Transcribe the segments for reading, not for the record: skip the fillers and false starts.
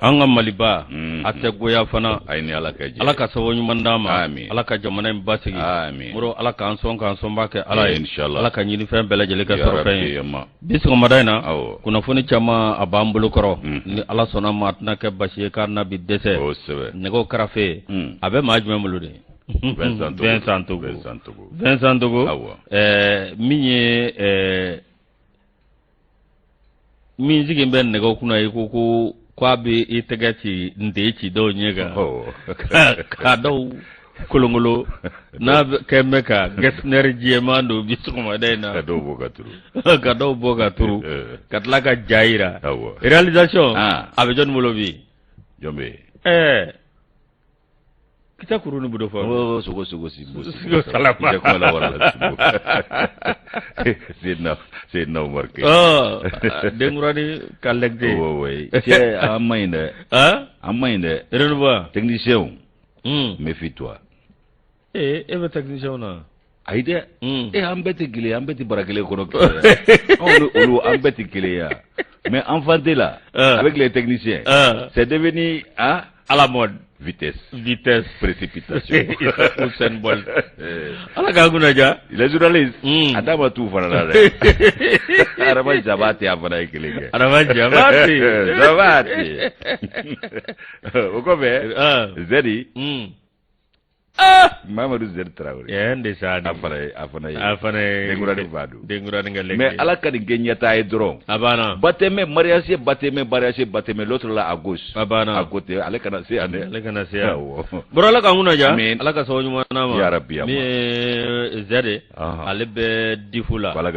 Anga maliba ate goya fana ayni ala ka sawo nyuman dama ala ka jamana in basigi muro ala ka anson bake ala inshallah ala ka nyini fen bela jele ka soro fen bisu madina kuna funi chama abambulu koro ni ala sona matna ke basiye karna bi dese nego karafe abe majme mulude Vincent Togo minye minzigi ben nego kuna ikuku kwabi itegati ndeci do nyega ka do kulungulu na kemeka gesner jiemando bisuma dena ka do boga turu katlaka jaira realisation avec John Molobi jombe kita kuruni budo fa sugo salama ko la wala sidna Umar ke dengurani kallegde c'est amainde renova technicien méfie-toi ebe technicien na aide ambeti barakele kono olu ambeti kile ya mais enfanté là avec les techniciens c'est devenu à la mode vitesse précipitation Usain Bolt ala ka guna ja les journalistes adama tout fana la araba jabati afana ikilege araba jabati ukobe zedi Mamadou Zer Traoré ndesani afana dengurani ngaleg mais ala kadi genyata e dron abana bateme l'autre là à gauche abana à côté ala kana se ane bro ala ka nguna ja ala ka sawñu manama ya rabbi mi zede ale be difula ala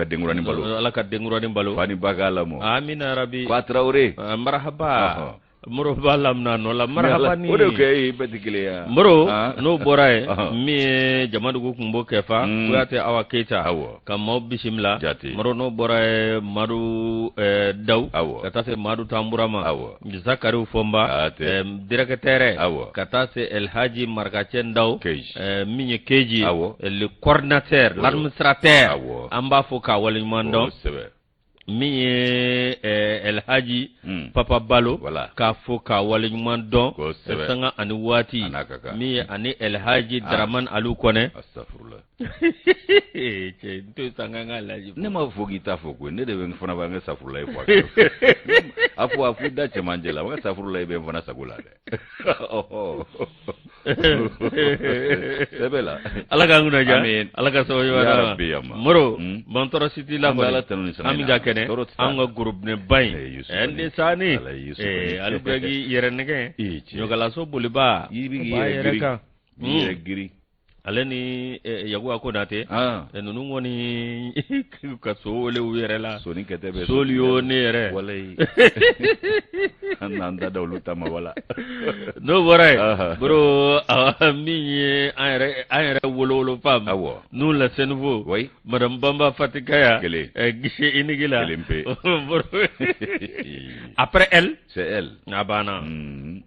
ka dengurani balo fani bagala mo amina rabbi Traoré marhaba moro balam na no la marhaba ni odo kay betikile ya moro no boray mi jamadu ko kumbo kefa ko ate awa keita kam mo bismillah moro no boray madu daw kata se madu tamburama zakari fomba directeur kata se el haji margachen daw mi nye keji le coordinateur l'administrateur amba foka wali mando mi El Haji Papa Balo ka fo ka wale nyuman don sanga ani wati mi ani El Haji Draman Alu kone astaghfirullah to sanga ngalaji ne ma fogi ta foko ne de ben fona ba nga safurullah afu da che manjela ba safurullah be fona sagula de sebela ala ka nguna ja ala ka so yo wala moro bon toro city la ko ami ga kene anga groupe ne bay ende sani albagi yerenege nyogala so buliba ba yereka giri aleni yagu akonate nunu ngoni ka so le uyerela so ni ketebe solio ne yere walay nanda dawlu tama wala no boray bro mi ayre wololo fam nous la senvo madame Bamba Fatikaya guichet inigila bro après elle c'est elle abana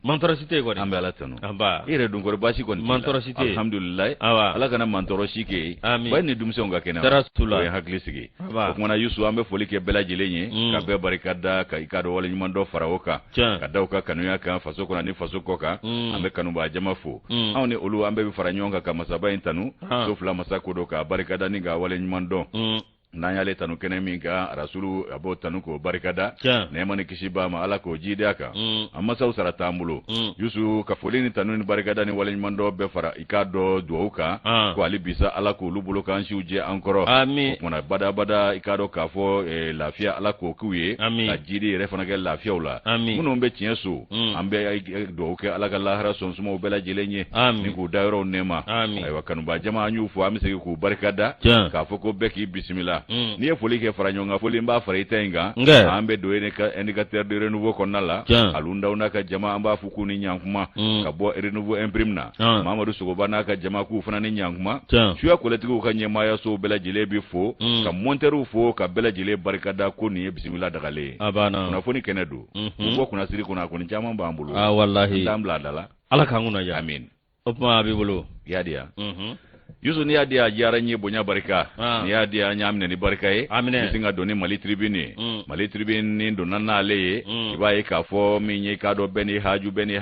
mentorosité ko ambala tanu amba ire dun ko basi kon mentorosité alhamdulillah ala kana mantorosi ke bani dumse nga kena tarastula ya haklisigi ko mona yusu ambe foli ke bela jilenye ka be barikada ka ikado wala nyuma ndo faraoka ka dauka kanu ya ka faso kona ni faso koka ambe kanu ba jama fu awni olu ambe bi faranyonga ka masaba intanu so fula masako do ka barikada ni ga wala nyuma ndo nanyale tanu kene minka rasulu abo tanu ko barikada neema ni kishiba ma ala ko jide aka amma saw sara tambulo yusu ka folini tanu ni barikada ni wala mando be fara ikado duuka ko ali bisa ala ko lubulo kan shiuje ankoro mona bada ikado ka fo lafia ala ko kuye la jide refana ke lafia ula muno be tienso ambe duuka ala ka lahara sonsumo bela jilenye ni ko dairo nema ay wakanu ba jama anyu fo amise ko barikada ka fo ko beki bismillah ni foli ke faranyonga foli mba fara itenga ambe doene ka indicateur de renouveau konala alunda unaka jama amba fuku ni nyankuma ka bo renouveau imprimna Mamadou Sogoba naka jama ku fana ni nyankuma shuya koletigo ka nyema ya so bela jilebi fo ka monteru fo ka bela jile barikada ko ni bismillah dagale abana na foni kenedo ko kuna siri kuna ko ni jama mbambulu wallahi ndamla dala ala kanguna ya amin opma bibulu yadia yusu ni yadi a jara nye bonya barika ni yadi a nyamne ni barika ye singa doni Mali Tribune Mali Tribune ni donana le iba ye ka fo mi nye ka do beni haju beni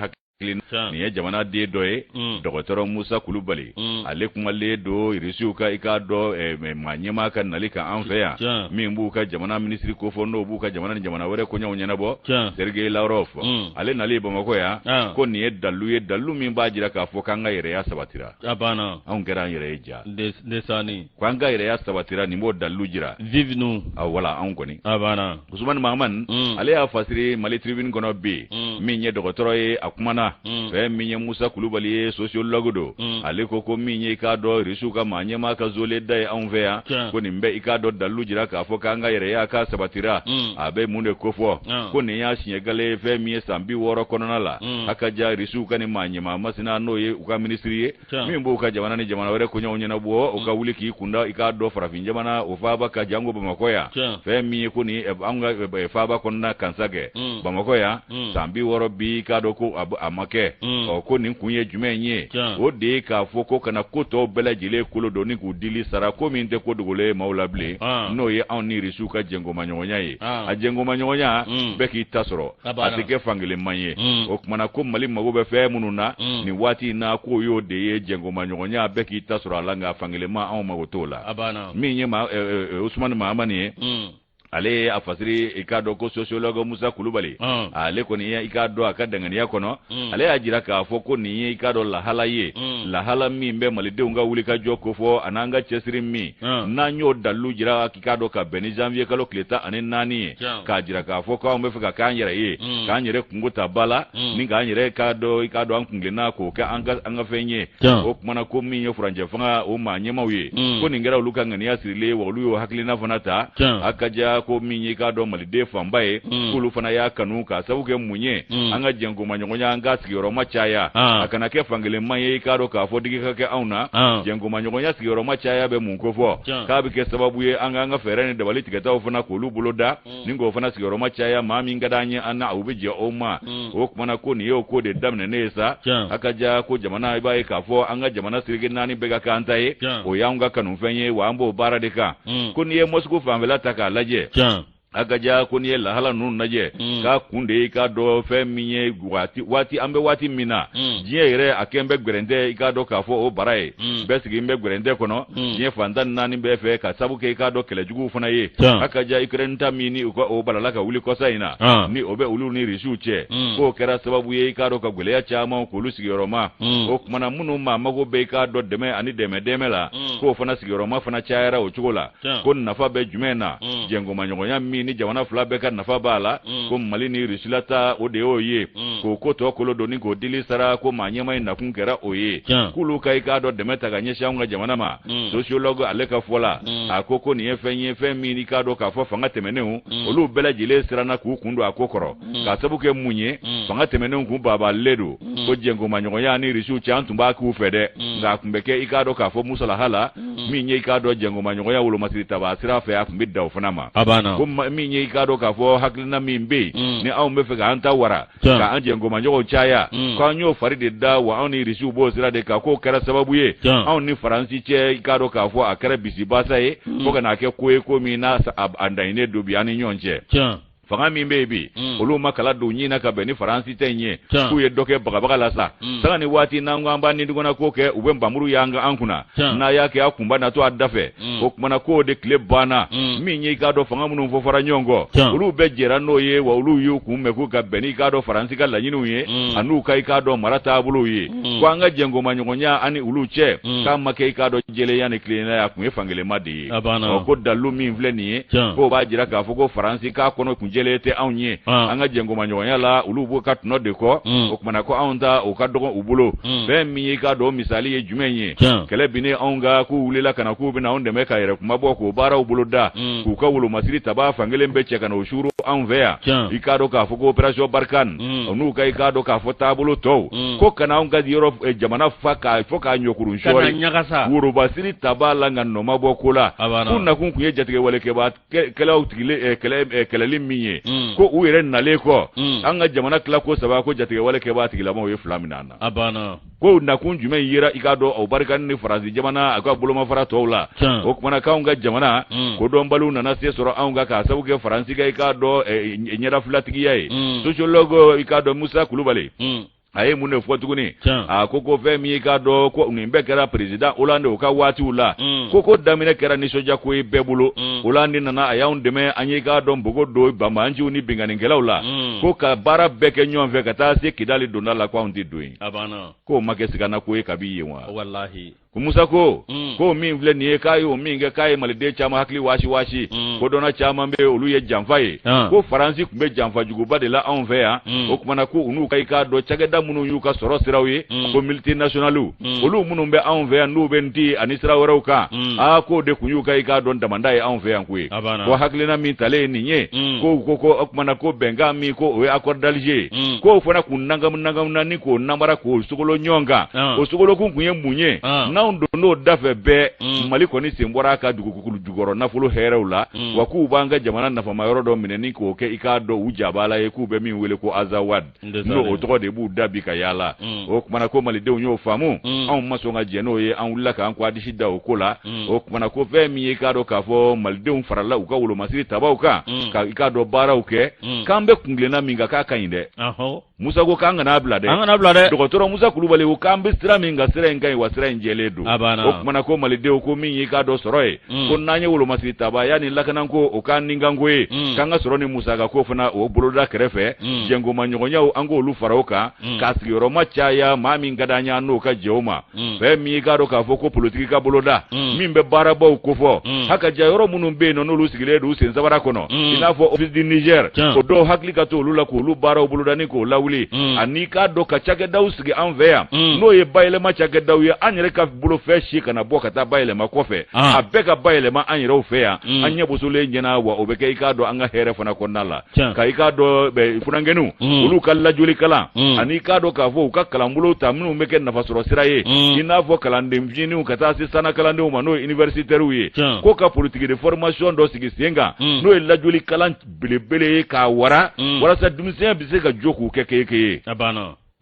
ni ye jamana de do ye dɔgɔtɔrɔ Musa Kulubali ale kuma le do irisiw ka ika do manyema ka nali ka an fɛ yan min b'u ka jamana ministre ko fɔ n'o b'u ka jamana ni jamana wɛrɛ ko ɲɛw ɲɛnabɔ Sergei Lavrov ale nali Bamakɔ yan ko nin ye dalu min b'a jira k'a fɔ k'an ka yɛrɛya sabatira anw kɛra an yɛrɛ ye ja ko an ka yɛrɛya sabatira nin b'o dalu jira vive nous wala anw kɔni Usumani Mahaman ale y'a fasiri Mali Tribune kɔnɔ bi min ye dɔgɔtɔrɔ ye a kumana fɛn min ye Musa Kulubali ye sociologue do ale ko min ye k'a dɔn irisiw ka manyema ka zole da ye anw fɛ yan ko nin bɛ i k'a dɔn dalu jira k'a fɔ k'an ka yɛrɛya ka sabatira a bɛ mun de ko fɔ ko nin y'a siɲɛgale fɛn min ye san 60 kɔnɔna la a ka ja irisiw ka ni manyema masina n'o ye u ka ministre ye min b'u ka jamana ni jamana wɛrɛ ko ɲɛw ɲɛnabɔ u ka wuli k'i kunda i k'a dɔn farafin jamana o faaba ka jango Bamakɔ yan fɛn min ye ko ni an ka faaba kɔnɔna kansa kɛ Bamakɔ yan san 60 bi k'a dɔn ko a ma kɛ ko nin kun ye jumɛn ye o de ye k'a fɔ ko kana ko tɔw bɛɛ lajɛlen kolo dɔn ni k'u dili sara ko min tɛ ko dogolen maaw la bilen n'o ye anw ni irisiw ka jɛngomaɲɔgɔnya ye a jɛngomaɲɔgɔnya bɛɛ k'i ta sɔrɔ a tɛ kɛ fankelen man ye o kumana ko Mali mago bɛ fɛn minnu na nin waati in na k'o y'o de ye jɛngomaɲɔgɔnya bɛɛ k'i ta sɔrɔ a la nka fankelen ma anw mago t'o la min ye Usumani Mahamani ye ale a fasiri i k'a dɔn ko sociologue Musa Kulubali ale kɔni ye i k'a dɔn a ka danganiya kɔnɔ ale y'a jira k'a fɔ ko nin ye i k'a dɔn lahala ye lahala min bɛ malidenw ka wulikajɔ ko fɔ an'an ka cɛsiri min n'an y'o dalu jira k'i k'a dɔn ka bɛn ni janvier kalo tile 14 ye k'a jira k'a fɔ k'anw bɛ fɛ ka k'an yɛrɛ ye k'an yɛrɛ kungo ta ba la ni k'an yɛrɛ k'a dɔn i k'a dɔn an kungilenna k'o kɛ an ka fɛn ye o kumana ko min ye furancɛ fanga o maa ɲɛmaw ye ko nin kɛra olu ka ŋaniya sirilen wa olu y'o hakilina fana ta a ka ja ko min ye k'a dɔn maliden fanba ye k'olu fana y'a kanu k'a sabu kɛ mun ye an ka jɛngomaɲɔgɔnya an ka sigiyɔrɔma caya a kana kɛ fankelenman ye i k'a dɔn k'a fɔ digi ka kɛ anw na jɛngomaɲɔgɔnya sigiyɔrɔma caya bɛ mun ko fɔ k'a bɛ kɛ sababu ye an k'an ka fɛɛrɛ ni dabali tigɛtaw fana k'olu bolo da ni k'o fana sigiyɔrɔma caya maa min ka d'an ye an na u bɛ jɛ o ma o kumana ko nin y'o ko de daminɛnen ye sa a ka ja ko jamana i b'a ye k'a fɔ an ka jamana siriki 4 bɛɛ ka k'an ta ye o y'anw ka kanufɛn ye wa an b'o baara de kan ko n'i ye Moscou fanfɛla ta k'a lajɛ a ka ja ko n'i ye lahala ninnu lajɛ k'a kun de i k'a dɔn fɛn min ye waati an bɛ waati min na diɲɛ yɛrɛ a kɛn bɛ gwɛrɛntɛ i k'a dɔn k'a fɔ o bara ye bɛɛ sigi bɛ gwɛrɛntɛ kɔnɔ diɲɛ fantan 4 bɛɛ fɛ ka sabu kɛ i k'a dɔn kɛlɛjuguw fana ye a ka ja Ukraine ta min ni u ka o balala ka wuli kɔsa in na ni o bɛ olu ni Rusiw cɛ k'o kɛra sababu ye i k'a dɔn ka gwɛlɛya caman k'olu sigiyɔrɔma o kumana minnu maa mago bɛ i k'a dɔn dɛmɛ ani dɛmɛ la k'o fana sigiyɔrɔma fana cayara o cogo la ko nafa bɛ jumɛn na jɛngomaɲɔgɔnya min ni jamana fila bɛɛ ka nafa b'a la ko Mali ni Rusila ta o de y'o ye k'o ko tɔ kolo doni k'o dili sara ko maa ɲɛma in nakun kɛra o ye k'olu ka i k'a dɔn dɛmɛ ta ka ɲɛsin anw ka jamana ma sociologue ale ka fɔ la a ko nin ye fɛn ye fɛn min i k'a dɔn k'a fɔ fanga tɛmɛnenw olu bɛɛ lajɛlen siranna k'u kun don a ko kɔrɔ k'a sabu kɛ mun ye fanga tɛmɛnenw kun babalen don ko jɛngomaɲɔgɔnya ni Rusiw cɛ an tun b'a k'u fɛ dɛ nka a tun bɛ kɛ i k'a dɔn k'a fɔ musalaha la min ye i k'a dɔn jɛngomaɲɔgɔnya wolomasiri taba sira fɛ a tun bɛ da o fana ma ko min ye i k'a dɔn k'a fɔ hakilina min bɛ yen ni anw bɛ fɛ k'an ta wara k'an jɛngomaɲɔgɔnw caya k'an y'o fari de da wa anw ni Rusiw b'o sira de kan k'o kɛra sababu ye anw ni Faransi cɛ i k'a dɔn k'a fɔ a kɛra bisibasa ye fo ka n'a kɛ ko ye ko min n'a a daɲinen don bi an ni ɲɔgɔn cɛ fanga min bɛ yen bi olu ma kala don ɲin na ka bɛn ni Faransi tɛ ɲɛ k'u ye dɔ kɛ bagabaga la sa sanga ni waati n'an ko an b'a nidugana ko kɛ u bɛ nbamuru y'an kunna n'a y'a kɛ a kunba na to a da fɛ o kumana k'o de tile banna min ye i k'a dɔn fanga minnu fɔra ɲɔgɔn kɔ olu bɛɛ jɛra n'o ye wa olu y'u kunbɛn k'u ka bɛn n'i k'a dɔn Faransi ka laɲiniw ye an'u ka i k'a dɔn mara taabolow ye ko an ka jɛngomaɲɔgɔnya ani olu cɛ k'a ma kɛ i k'a dɔn jɛlenya ni tilennenya a kun ye fankelenma de ye ko dalu min filɛ nin ye k'o b'a jira k'a fɔ ko Faransi k'a kɔnɔ kun jɛlen tɛ anw ye an ka jɛngomaɲɔgɔnya la olu b'o ka tɔnɔ de kɔ o kumana ko anw ta o ka dɔgɔn u bolo fɛn min ye k'a dɔn misali ye jumɛn ye kɛlɛ binnen anw ka k'u wulila ka na k'u bɛna anw dɛmɛ ka yɛrɛ kuma bɔ k'o baaraw bolo da k'u ka wolomasiri taba fankelen bɛ cɛ ka na o suuru anw fɛ yan i k'a dɔn k'a fɔ ko opération Barkhane n'u ka i k'a dɔn k'a fɔ taabolo tɔw ko kana anw ka yɔrɔ jamana fa fo k'a ɲɔkurun sɔɔri worobasiri taba la nka nɔ ma bɔ ko la k'u nakun kun ye jatigɛ walekɛba kɛlɛli min ye ko u yɛrɛ nalen kɔ an ka jamana tila ko saba ko jatigɛ wale kɛ b'a tigilamaw ye 2 min na ko nakun jumɛn yera i k'a dɔn o barikani ni Faransi jamana a ka bolomafara tɔw la o kumana k'anw ka jamana ko dɔnbaliw nana se sɔrɔ anw ka k'a sabu kɛ Faransi ka i k'a dɔn ɲɛdafilatigiya ye sociologue i k'a dɔn Musa Kulubali a ye mun de fɔ tuguni a ko fɛn min k'a dɔn ko nin bɛɛ kɛra président Hollande o ka waatiw la ko daminɛ kɛra nisɔndiya ko ye bɛɛ bolo Hollande nana a y'anw dɛmɛ an ye k'a dɔn npogo don banbanciw ni binganikɛlaw la ko ka baara bɛɛ kɛ ɲɔgɔn fɛ ka taa se Kidali donda la ko anw tɛ don yen k'o ma kɛ sigana ko ye kabi yen wa ko Musa ko min filɛ nin ye k'a ye o min kɛ k'a ye maliden caman hakili waasi ko dɔnna caman bɛ olu ye janfa ye ko Faransi tun bɛ janfa juguba de la anw fɛ yan o kumana ko unu ka i k'a dɔn cakɛda minnu y'u ka sɔrɔ siraw ye ko multinationales olu minnu bɛ anw fɛ yan n'u bɛ nti ani sira wɛrɛw kan k'o de kun y'u ka i k'a dɔn damanda ye anw fɛ yan ko ye ko hakilina min talen ye nin ye ko o kumana ko bɛnkan min ko o ye accord d'Alger k'o fana kun nagamu na ni k'o namara k'o sogolo ɲɔgɔn kan o sogolokun kun ye mun ye anw don n'o dafɛ bɛɛ Mali kɔni sen bɔra a ka dugukolo jukɔrɔ nafolo hɛrɛw la wa k'u b'an ka jamana nafama yɔrɔ dɔ minɛ ni k'o kɛ i k'a dɔn u jabala ye k'u bɛ min wele ko Azawad n'o o tɔgɔ de b'u da bi ka yaala o kumana ko malidenw y'o faamu anw ma sɔn ka jɛ n'o ye an wulila k'an ko adisi da o ko la o kumana ko fɛn min ye k'a dɔn k'a fɔ malidenw farala u ka wolomasiri tabaw kan ka i k'a dɔn baaraw kɛ k'an bɛ kungilenna min kan k'a ka ɲi dɛ Musa ko k'an kana bila dɛ dɔgɔtɔrɔ Musa Kulubali ko k'an bɛ sira min ka sira in ka ɲi wa sira in jɛlen don o kumana ko malidenw ko min ye k'a dɔn sɔrɔ ye ko n'an ye wolomasiri taba yanni lakana ko o k'an ninkanko ye k'an ka sɔrɔ ni musaka ko fana o boloda kɛrɛfɛ jɛngoma ɲɔgɔnyaw an k'olu fara o kan k'a sigiyɔrɔma caya maa min ka d'an ye n'o ka jɛ o ma fɛn min ye k'a dɔn k'a fɔ ko politiki ka boloda min bɛ baarabaw kofɔ hakaja yɔrɔ minnu bɛ yen n'olu sigilen don u sen sabara kɔnɔ i n'a fɔ office du Niger o dɔw hakili ka to olu la k'olu baaraw boloda ni k'o lawuli ani k'a dɔn ka cakɛdaw sigi an fɛ yan n'o ye bayɛlɛma cakɛdaw ye an yɛrɛ ka bolofɛn si kana bɔ ka taa bayɛlɛma kɔfɛ a bɛɛ ka bayɛlɛma an yɛrɛw fɛ yan an ɲɛ bosolen ɲɛna wa o bɛ kɛ i k'a dɔn an ka hɛrɛ fana kɔnɔna la ka i k'a dɔn funankɛniw olu ka lajoli kalan ani k'a dɔn k'a fɔ u ka kalanbolo ta minnu bɛ kɛ nafasɔrɔ sira ye i n'a fɔ kalanden fitininw ka taa se sana kalandenw ma n'o ye universitaires ye ko ka politique de formation dɔ sigi sen kan n'o ye lajoli kalan belebele ye k'a wara walasa denmisɛnya bɛ se ka jo k'u kɛ keke ye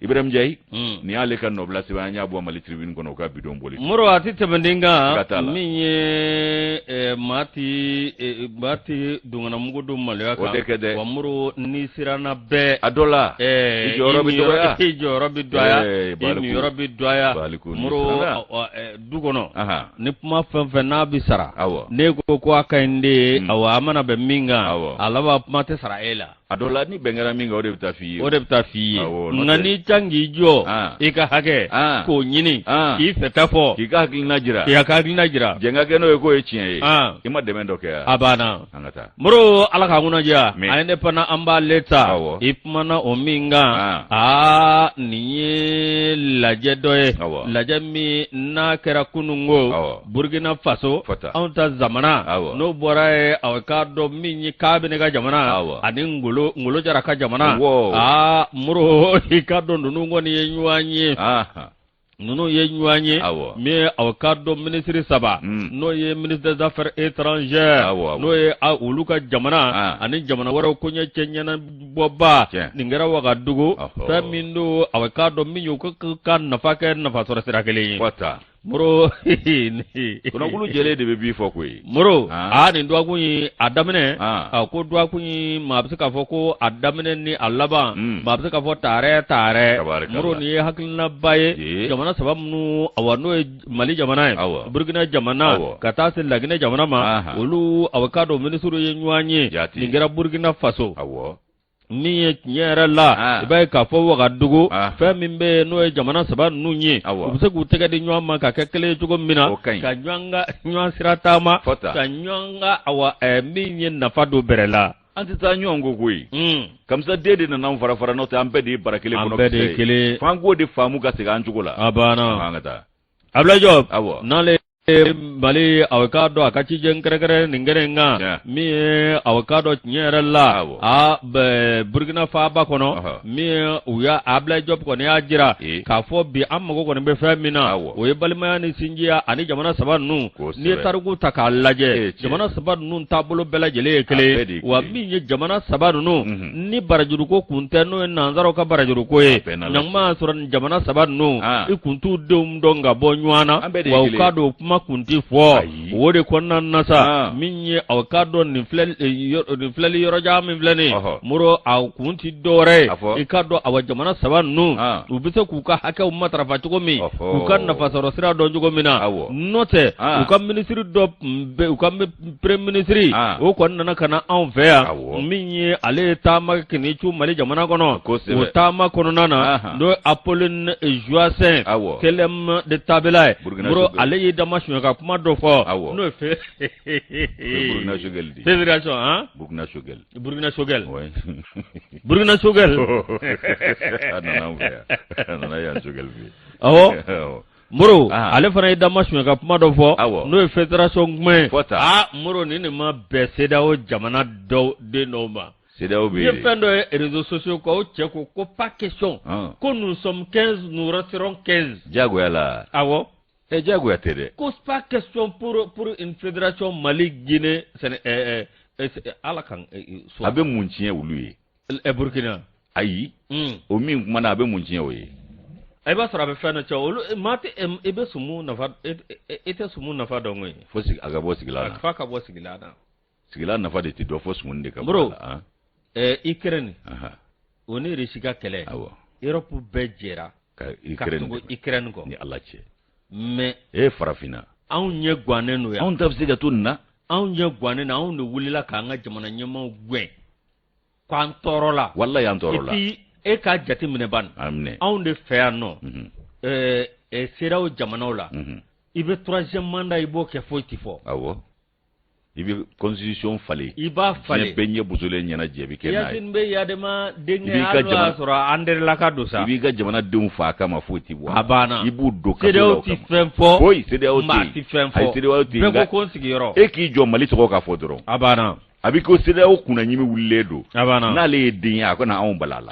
Ibrahim Ndiaye ni y'ale ka nɔbila sɛbɛn an y'a bɔ Mali Tribune kɔnɔ o ka bidon boli Moro a tɛ tɛmɛden kan min ye maa ti donganamugu don maloya kan o tɛ kɛ dɛ wa Moro ni siranna bɛɛ a dɔ la i jɔyɔrɔ bɛ dɔgɔya i jɔyɔrɔ bɛ dɔgɔya i miyɔrɔ bɛ dɔgɔya Moro du kɔnɔ ni kuma fɛn fɛn n'a bɛ sara ne ko a ka ɲi de a mana bɛn min kan a laban kuma tɛ sara e la a dɔ la ni bɛn kɛra min kan o de bɛ taa f'i ye o de bɛ taa f'i ye nka n'i can k'i jɔ i ka hakɛ k'o ɲini k'i fɛta fɔ k'i ka hakilina jira jɛn ka kɛ n'o ye k'o ye tiɲɛ ye i ma dɛmɛ dɔ kɛ a banna an ka taa Moro Ala k'an kunnadiya a ye ne fana an b'ale ta i kumana o min kan nin ye lajɛ dɔ ye lajɛ min n'a kɛra kununko Burkina Faso anw ta zamana n'o bɔra ye a k'a dɔn min ye k'a bɛ ne ka jamana ani Ngolo Jara ka jamana Moro i ka dɔn ninnu kɔni ye ɲɔgɔn ye ninnu ye ɲɔgɔn ye mais aw ka dɔn ministre 3 n'o ye ministre des affaires étrangères n'o ye olu ka jamana ani jamana wɛrɛw ko ɲɛ cɛ ɲɛnabɔba nin kɛra Wagadugu fɛn min don aw ka dɔn min ye ka nafa kɛ nafa sɔrɔ sira kelen ye Moro kɔnɔkulu jɛlen de bɛ bi fɔ koyi Moro nin dɔgɔkun ye a daminɛ ko dɔgɔkun ye maa bɛ se k'a fɔ ko a daminɛ ni a laban maa bɛ se k'a fɔ taarɛ Moro nin ye hakilinaba ye jamana 3 minnu n'o ye Mali jamana ye Burkina jamana ka taa se Laginɛ jamana ma olu ka dɔn ministre ye ɲɔgɔn ye nin kɛra Burkina Faso min ye tiɲɛ yɛrɛ la i b'a ye k'a fɔ Wagadugu fɛn min bɛ yen n'o ye jamana 3 ninnu ye u bɛ se k'u tɛgɛ di ɲɔgɔn ma ka kɛ kelen ye cogo min na ka ɲɔgɔn sira taama ka ɲɔgɔn ka min ye nafa don bɛrɛ la an tɛ taa ɲɔgɔn ko koyi kamisa den de nana an fara n'o tɛ an bɛɛ de ye bara kelen kɔnɔ an bɛɛ de ye kelen f'an k'o de faamu ka segin an cogo la a banna an ka taa Ablaye Diop n'ale bali avocado akachi jenkere ningere nga mi avocado nyerella a Burkina Faso kono mi uya abla job kono ya jira ka fo bi amago kono be famina o yebalma ni sinjia ani jamana sabanu ni tarugu takalaje jamana sabanu tabulo bela jele kele wa mi jamana sabanu ni barajuru ko kunteno nanzaro ka barajuru ko e nyangma suran jamana sabanu ikuntu dum donga bonywana wa avocado kuma kunti fo wode konna nasa minye avocado ni fleli yoro jami fleni muro aw kunti dore ikado awa jamana sabanu ubise kuka haka umma tarafa chugo mi kuka nafasaro sira do chugo mina note kuka ministry do kuka premier ministry o konna na kana enfer minye ale tama kini chu mali jamana kono o tama kono nana do Apolline Joassin kelem de tabelay muro ale yidama ka kuma do fo no fe Burkina Shogel di fédération hein Burkina Shogel Burkina Shogel non ya Shogel bi muro ale fana yidama ka kuma do fo no fédération mais muro ni ma beseda o jamana do de noma CEDEAO bi ye fendo réseaux sociaux ko cheko ko pas question ko nous sommes 15 nous resterons 15 jagoyala jagoya tede cause pas question pour une fédération Mali Guinée alakan abe munchie wuluye Burkina ayi o min kuma na abe munchie oye ay ba sara be fena chawo mate ebe sumu na fa ete sumu na fa dongoy fosi agabo sigilana fa ka bo sigilana na fa de ti do fosi munde ka bro Ukraine oni rishika kele Europe bejera ka Ukraine ko ni alache mais farafina an nye gwane no ya an tafsi ga tunna an nye gwane na an no wulila ka nga jamana nyema gwen kwa ntorola wallahi an torola e ka jati mine ban amne an de fe no sera o jamana la ibe 3e mandat ibo ke foti fo ibi constitution fale iba fale benye buzule nyana jebi ke na yasin be yadema dengue alwa sura ander la kadu sa ibi ga jamana dum fa kama foti bo abana ibu do ka CEDEAO ti femfo boy CEDEAO ti femfo CEDEAO ti be ko konsigi yoro e ki jo mali to ka fodoro abana abiko CEDEAO kuna nyimi wuledo abana na le din akona awon balala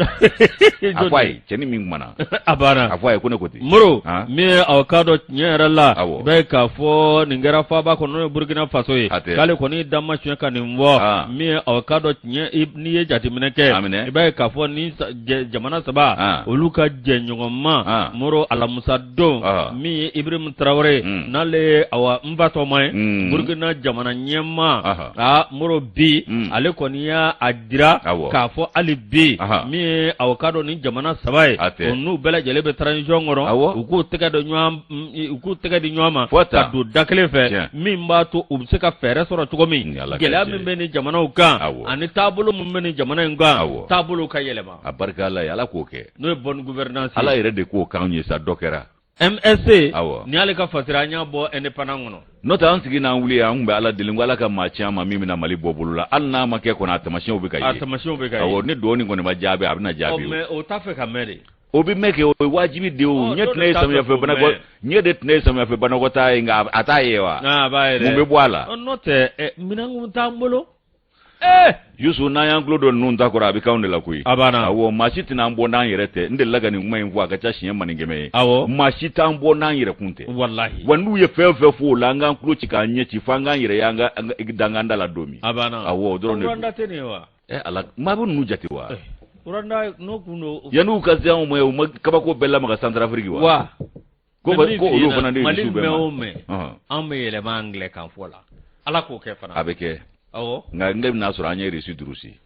afai cheni mingmana abana afai kuna koti muro mi avocado nyera la be ka fo ningera fa ba kono Burkina Faso e kale koni damma chweka ni mwo mi avocado nye ni ye jati mineke be ka fo ni jamana saba oluka jenyongoma muro alamusa do mi Ibrahim Traoré nale awa mbato mai Burkina jamana nyema muro bi ale koni ya adira ka fo ali bi mi avocado ni jamana sabai onu bela jelebe transition ngoro uku tega di nyama ka do dakle fe mi mbato ubse ka fere soro tugo mi gela mi be ni jamana uka ani tabulu mu be ni jamana nga tabulu ka yelema abarka Allah ya la ko ke no bonne gouvernance ala ire de ko kanye sa dokera MSC ni ale ka fatira nya bo independent ngono nota an sigi na wuli an be ala dilin wala ka ma chama mimi na mali bobulula an na make ko na tamashin obi kai ne do ni ngone ma jabe abina jabe o tafe ka mere obi meke o wajibi de o nye tne sam ya fe banago nye de tne sam ya fe banago ta inga atayewa baere mu be bwala note minangu tambolo yusu na yan glodo nun ta kora bi kaunde la kui abana awo mashiti na mbo nan yerete nde laga ni ngmai mvua ka chashi yamba ngeme mashita mbo nan yere kunte wallahi wanu ye fefe fu la ngan klo chika nye chifanga yere yanga igdanga ndala domi abana awo doro ne uranda tenewa ala mabu nujati wa uranda no kuno yanu kazi an mo kaba ko bella maka Central Africa wa ko olu fana ni sube ma amme yele mangle kan fola ala ko ke fana abeke nga ngeb na sura anye resu durusi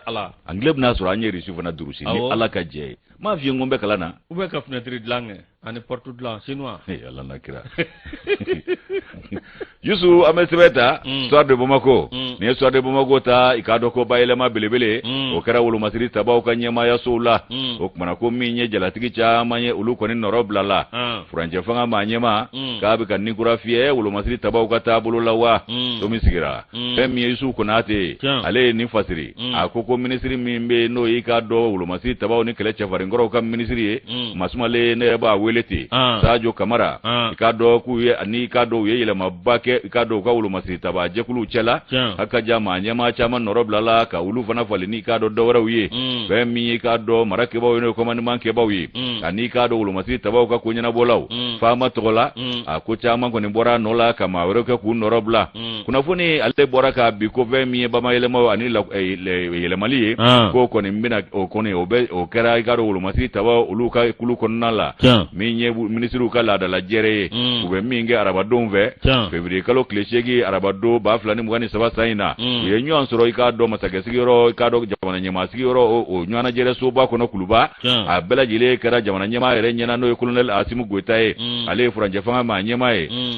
ala angleb na sura anye resu fana durusi ni ala ka je ma vie ngombe kala na ube ka fenêtre de langue ani porte de langue chinois ala na kira yusu amesebeta histoire de Bamako ni histoire de Bamako ta ikado ko bayele ma belebele o kara wulu masiri tabaw ka nyema ya soula o kuma ko minye jalatigi cha manye ulu ko ni norobla la franje fanga manyema ka bi kan ni kurafie wulu masiri tabaw ka tabulu lawa to misigira femi yusu kunate ale ni fasiri akoko ministry mimbe no ikado wulu masiri tabaw ni kele chafari ngoro ka ministry masumale ne ba welete Sadio Kamara ikado ku ye ani ikado ye yelema bake ikado ka wulu masita ba jekulu chela haka jama nyama chama noroblala ka wulu fana fali ni ikado dawra wiye be mi ikado marake ba weno komani manke ba wiye ani ikado wulu masita ba ka kunya na bolaw fama tola ko chama ko ni bora nola kama wero ka ku norobla kuna funi ale bora ka bi ko be mi ba ma yelema ani la yelema li ko ni mbina ko ni obe o kera ikado wulu masita ba ulu ka kulu konnala minye ministru kala da la jere ube minge arabadon ve fevrier kalo klechegi arabado ba flani mugani saba saina ye nyon soro ikado masake sigiro ikado jamana nyama sigiro o nyana jere so ba kono kuluba abela jile kara jamana nyama ere nyana no colonel Asimu Goitae ale franje fanga ma nyama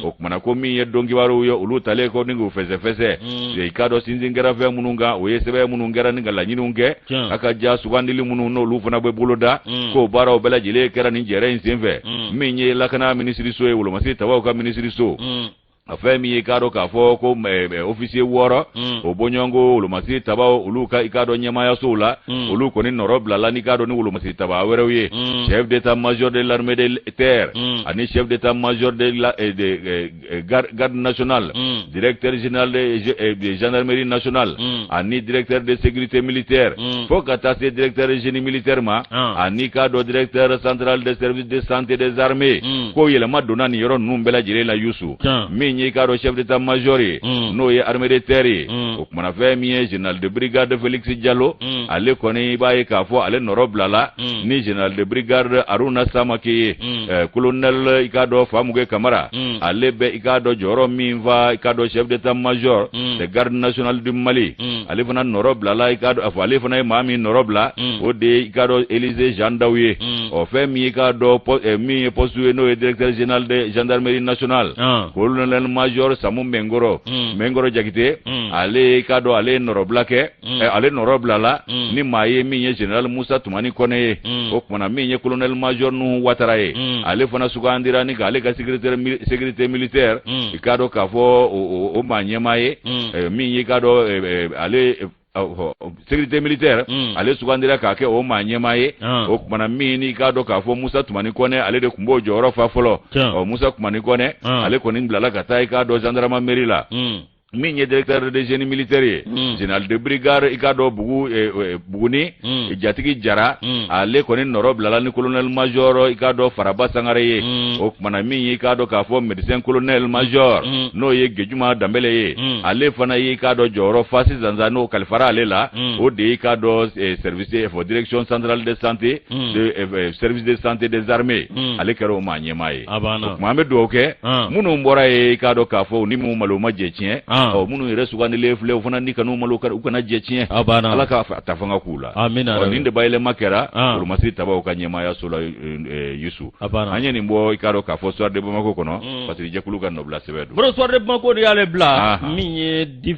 o kumana ko minye dongi waro yo ulu tale ko ningu feze ye ikado sinzingera ve mununga o yesebe munungera ningala nyinunge akaja sugandili munu no lufuna be boloda ko bara o bela jile kara ni jere insenve minye lakana ministry so e wolo masi tawa ka ministry so afemi ikado ka fo ko officier woro obonyongo ulumasi taba uluka ikado nyama ya sola uluko ni norobla la ni ikado ni ulumasi taba werewe chef d'état major de l'armée de terre ani chef d'état major de la garde nationale directeur général de gendarmerie nationale ani directeur de sécurité militaire faut kata c'est directeur de génie militaire ma ani ikado directeur central de service de santé des armées ko yele madona ni yoro numbela jire la yusu ni karo chef d'état major no ye armée de terre o kuma fe mi général de brigade Félix Diallo ale koni baye ka fo ale norobla la ni général de brigade Aruna Samake colonel ikado Famuge Kamara ale be ikado joro minva ikado chef d'état major de garde nationale du Mali ale fana norobla la ikado afo ale fana mami norobla o de ikado Élysée Jandaouye o fe mi ikado mi poste no directeur général de gendarmerie nationale colonel major Samu Mengoro Jagite ale kado ale noroblake ale norobla la ni maye minye general Musa Tumani Kone o kuma minye colonel major Nu Wataraye ale fana sugandira ni ale ka sécurité militaire kado kafo o manyemaye minye kado ale sécurité militaire ale sugandira kake o manyemaye o kuma mini kado kafo Musa Tumani Kone ale de kumbo joro fa folo o Musa Tumani Kone ale koni blala kata kado gendarme merila minye directeur de génie militaire général de brigade ikado buguni jatigi jara ale koni norobla la ni colonel major ikado Faraba Sangare o kuma minye ikado kafo médecin colonel major no ye Gejuma Dambele ye ale fana ye ikado joro fasi zanzano kalfara ale la o de ikado service for direction centrale de santé de service de santé des armées ale kero manyemaye kuma me doke munu mbora ye ikado kafo ni mu maloma jechien o munu ire sugani lefle fana ni kanu maloka ukana jechien ala ka tafanga kula amina ninde baile makera ulumasi taba ukanyema ya sola yusu anye ni mbo ikaro ka fo soir de Bamako kono parce que jekuluka no bla sebedo bro soir de Bamako de ale bla mi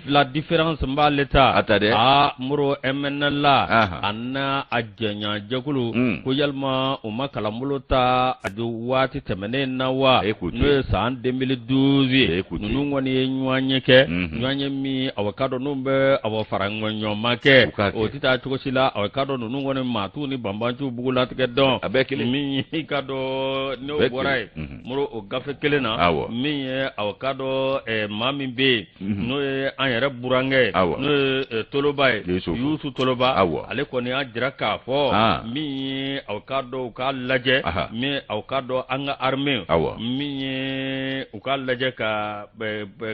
la différence mba leta atade muro MNLA anna ajenya jekulu ko yalma o makala mulota adu wati temene na wa no san 2012 nunu ngoni nywanyeke nywanye mi awakado numbe awafarango nyomake o tita chokosila awakado nunu ngoni matu ni bambanchu bugula tkedon abekile mi kado no borai muro o gafe kelena mi awakado mami be no anyere burange no tolobai yusu toloba ale koni ajira ka fo mi awakado ka laje mi awakado anga arme mi uka laje ka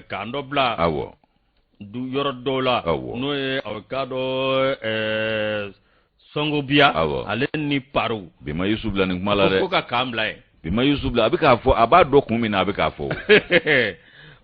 kandobla du yoro dola no awakado songo bia ale ni paru bima Yusuf la ni malare ko ka kamla bima Yusuf la abika fo abado kumi na abika fo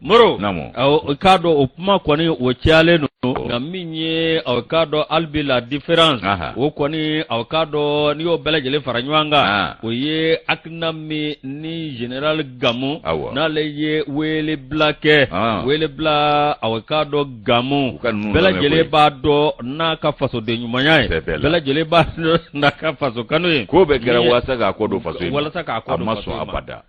moro awakado opuma kwani o chiale no na minye awakado albi la différence o kwani awakado ni o belajele faranywanga o ye aknami ni general Gamu na leye wele blake wele bla awakado Gamu belajele ba do na ka faso de nyumanya belajele ba na ka faso kanu ko be gara wasa ga kodo faso wala saka kodo faso abada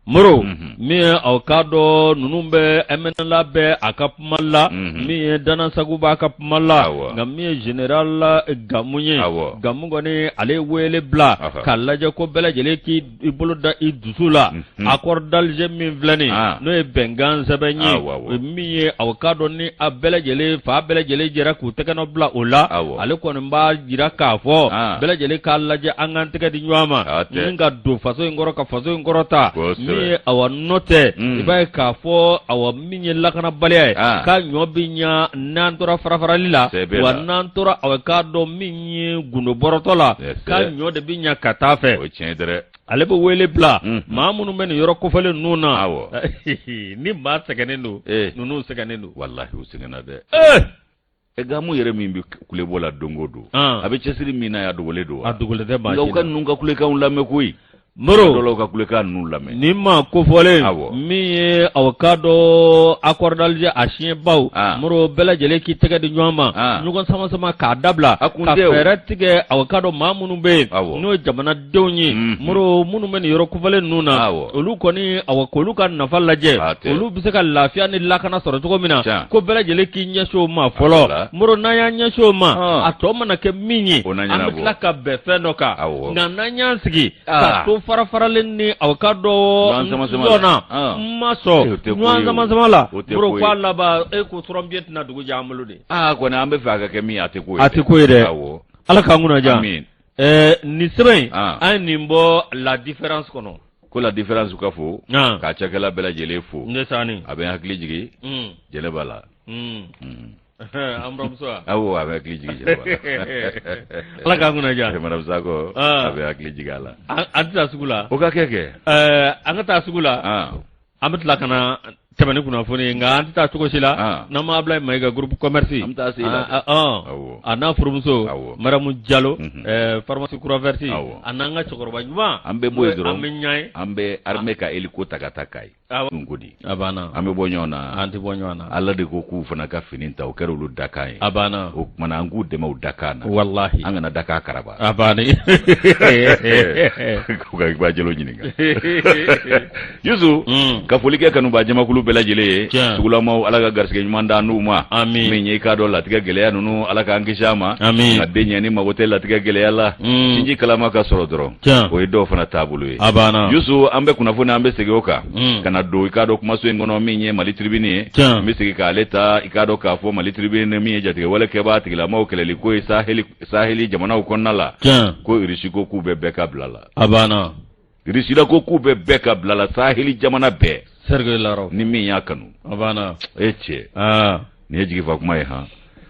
moro mi awkado nunumbe emenala be akapmalla mi dana saguba akapmalla ngami general gamunye gamungoni ale wele bla kallaje ko belajele ki ibuluda idusula akordal je min vlani no e bengan sabenye mi awkado ni abelajele fa belajele jera ku tekano bla ola ale ko mba jira kafo belajele kallaje angante di nyama nga do faso ngoro ka faso ngorota mi awanote ibai kafo awa minye lakana balay ka nyobinya nantora farafaralila wa nantora awakado minye guno borotola ka nyode binya katafe o chendere alebo wele bla mamunu men yoro ko fele nuna ni ba seganenu nunu seganenu wallahi usingana de gamu yere mimbi kule bola dongodo abe chesiri mina ya dogole do adugole de ba ngauka nunga kule ka unlame koi moro dolo ka kule ka nunlame nima ko fole mi awkado akordalje ashien baw moro bela jele ki tege di nyoma nyugon sama sama ka dabla ka feretige awkado mamunu be no jamana dewnyi moro munu men yoro ko fole nuna olu koni awakolu kan nafalaje olu bisaka lafiya ni lakana soro to mina ko bela jele ki nyesho ma folo moro naya nyesho ma atoma na ke minyi amtla ka be fenoka nanya sigi ka to farafaralen ni awkado zona maso nwanza mazamala bro kwala ba ko trombiet na dugu jamulude ko na ambe faga ke mi ate ko ide ala ka nguna ja ni sebe an nimbo la différence kono ko la différence ka fo ka chakela bela jele fo ndesani abe hakli jigi jele bala amram so awo abe hakli jigi jele ala ka nguna ja maram sako abe hakli jigala anta sugula o ka keke angata sugula amatla kana tamani kuna foni nga anta tuko sila na ma abla mega groupe commerce amta sila ana furumso maramu jalo pharmacie croverti ananga chokorba juma ambe boy dro ambe nyai ambe arme ka eliko takatakai ngudi abana ambe bonyona anti bonyona alla de ko ku fana ka fininta o kero lu dakai abana o mana ngu de mau dakana wallahi angana daka karaba abana ko ga ba jelo nyininga yuzu ka folike kanu ba jama kulu bela jele sugula ma alaga garsige nyumanda numa mi nyi ka do la tiga gele ya nunu alaga angishama na denya ni magote la tiga gele ya la sinji kalama ka soro doro o do fana tabulu abana yuzu ambe kuna funa ambe segeoka kana do ikado kuma so ngono mi nyi mali tribune mi sege ka leta ikado ka fo mali tribune mi jate wala ke ba tigla ma o keleli ko saheli jamana ko nala ko irishiko ku bebe ka blala abana irishida ko ku bebe ka blala saheli jamana be serge laro ni mi yakanu abana eche ni jigi fa kuma ha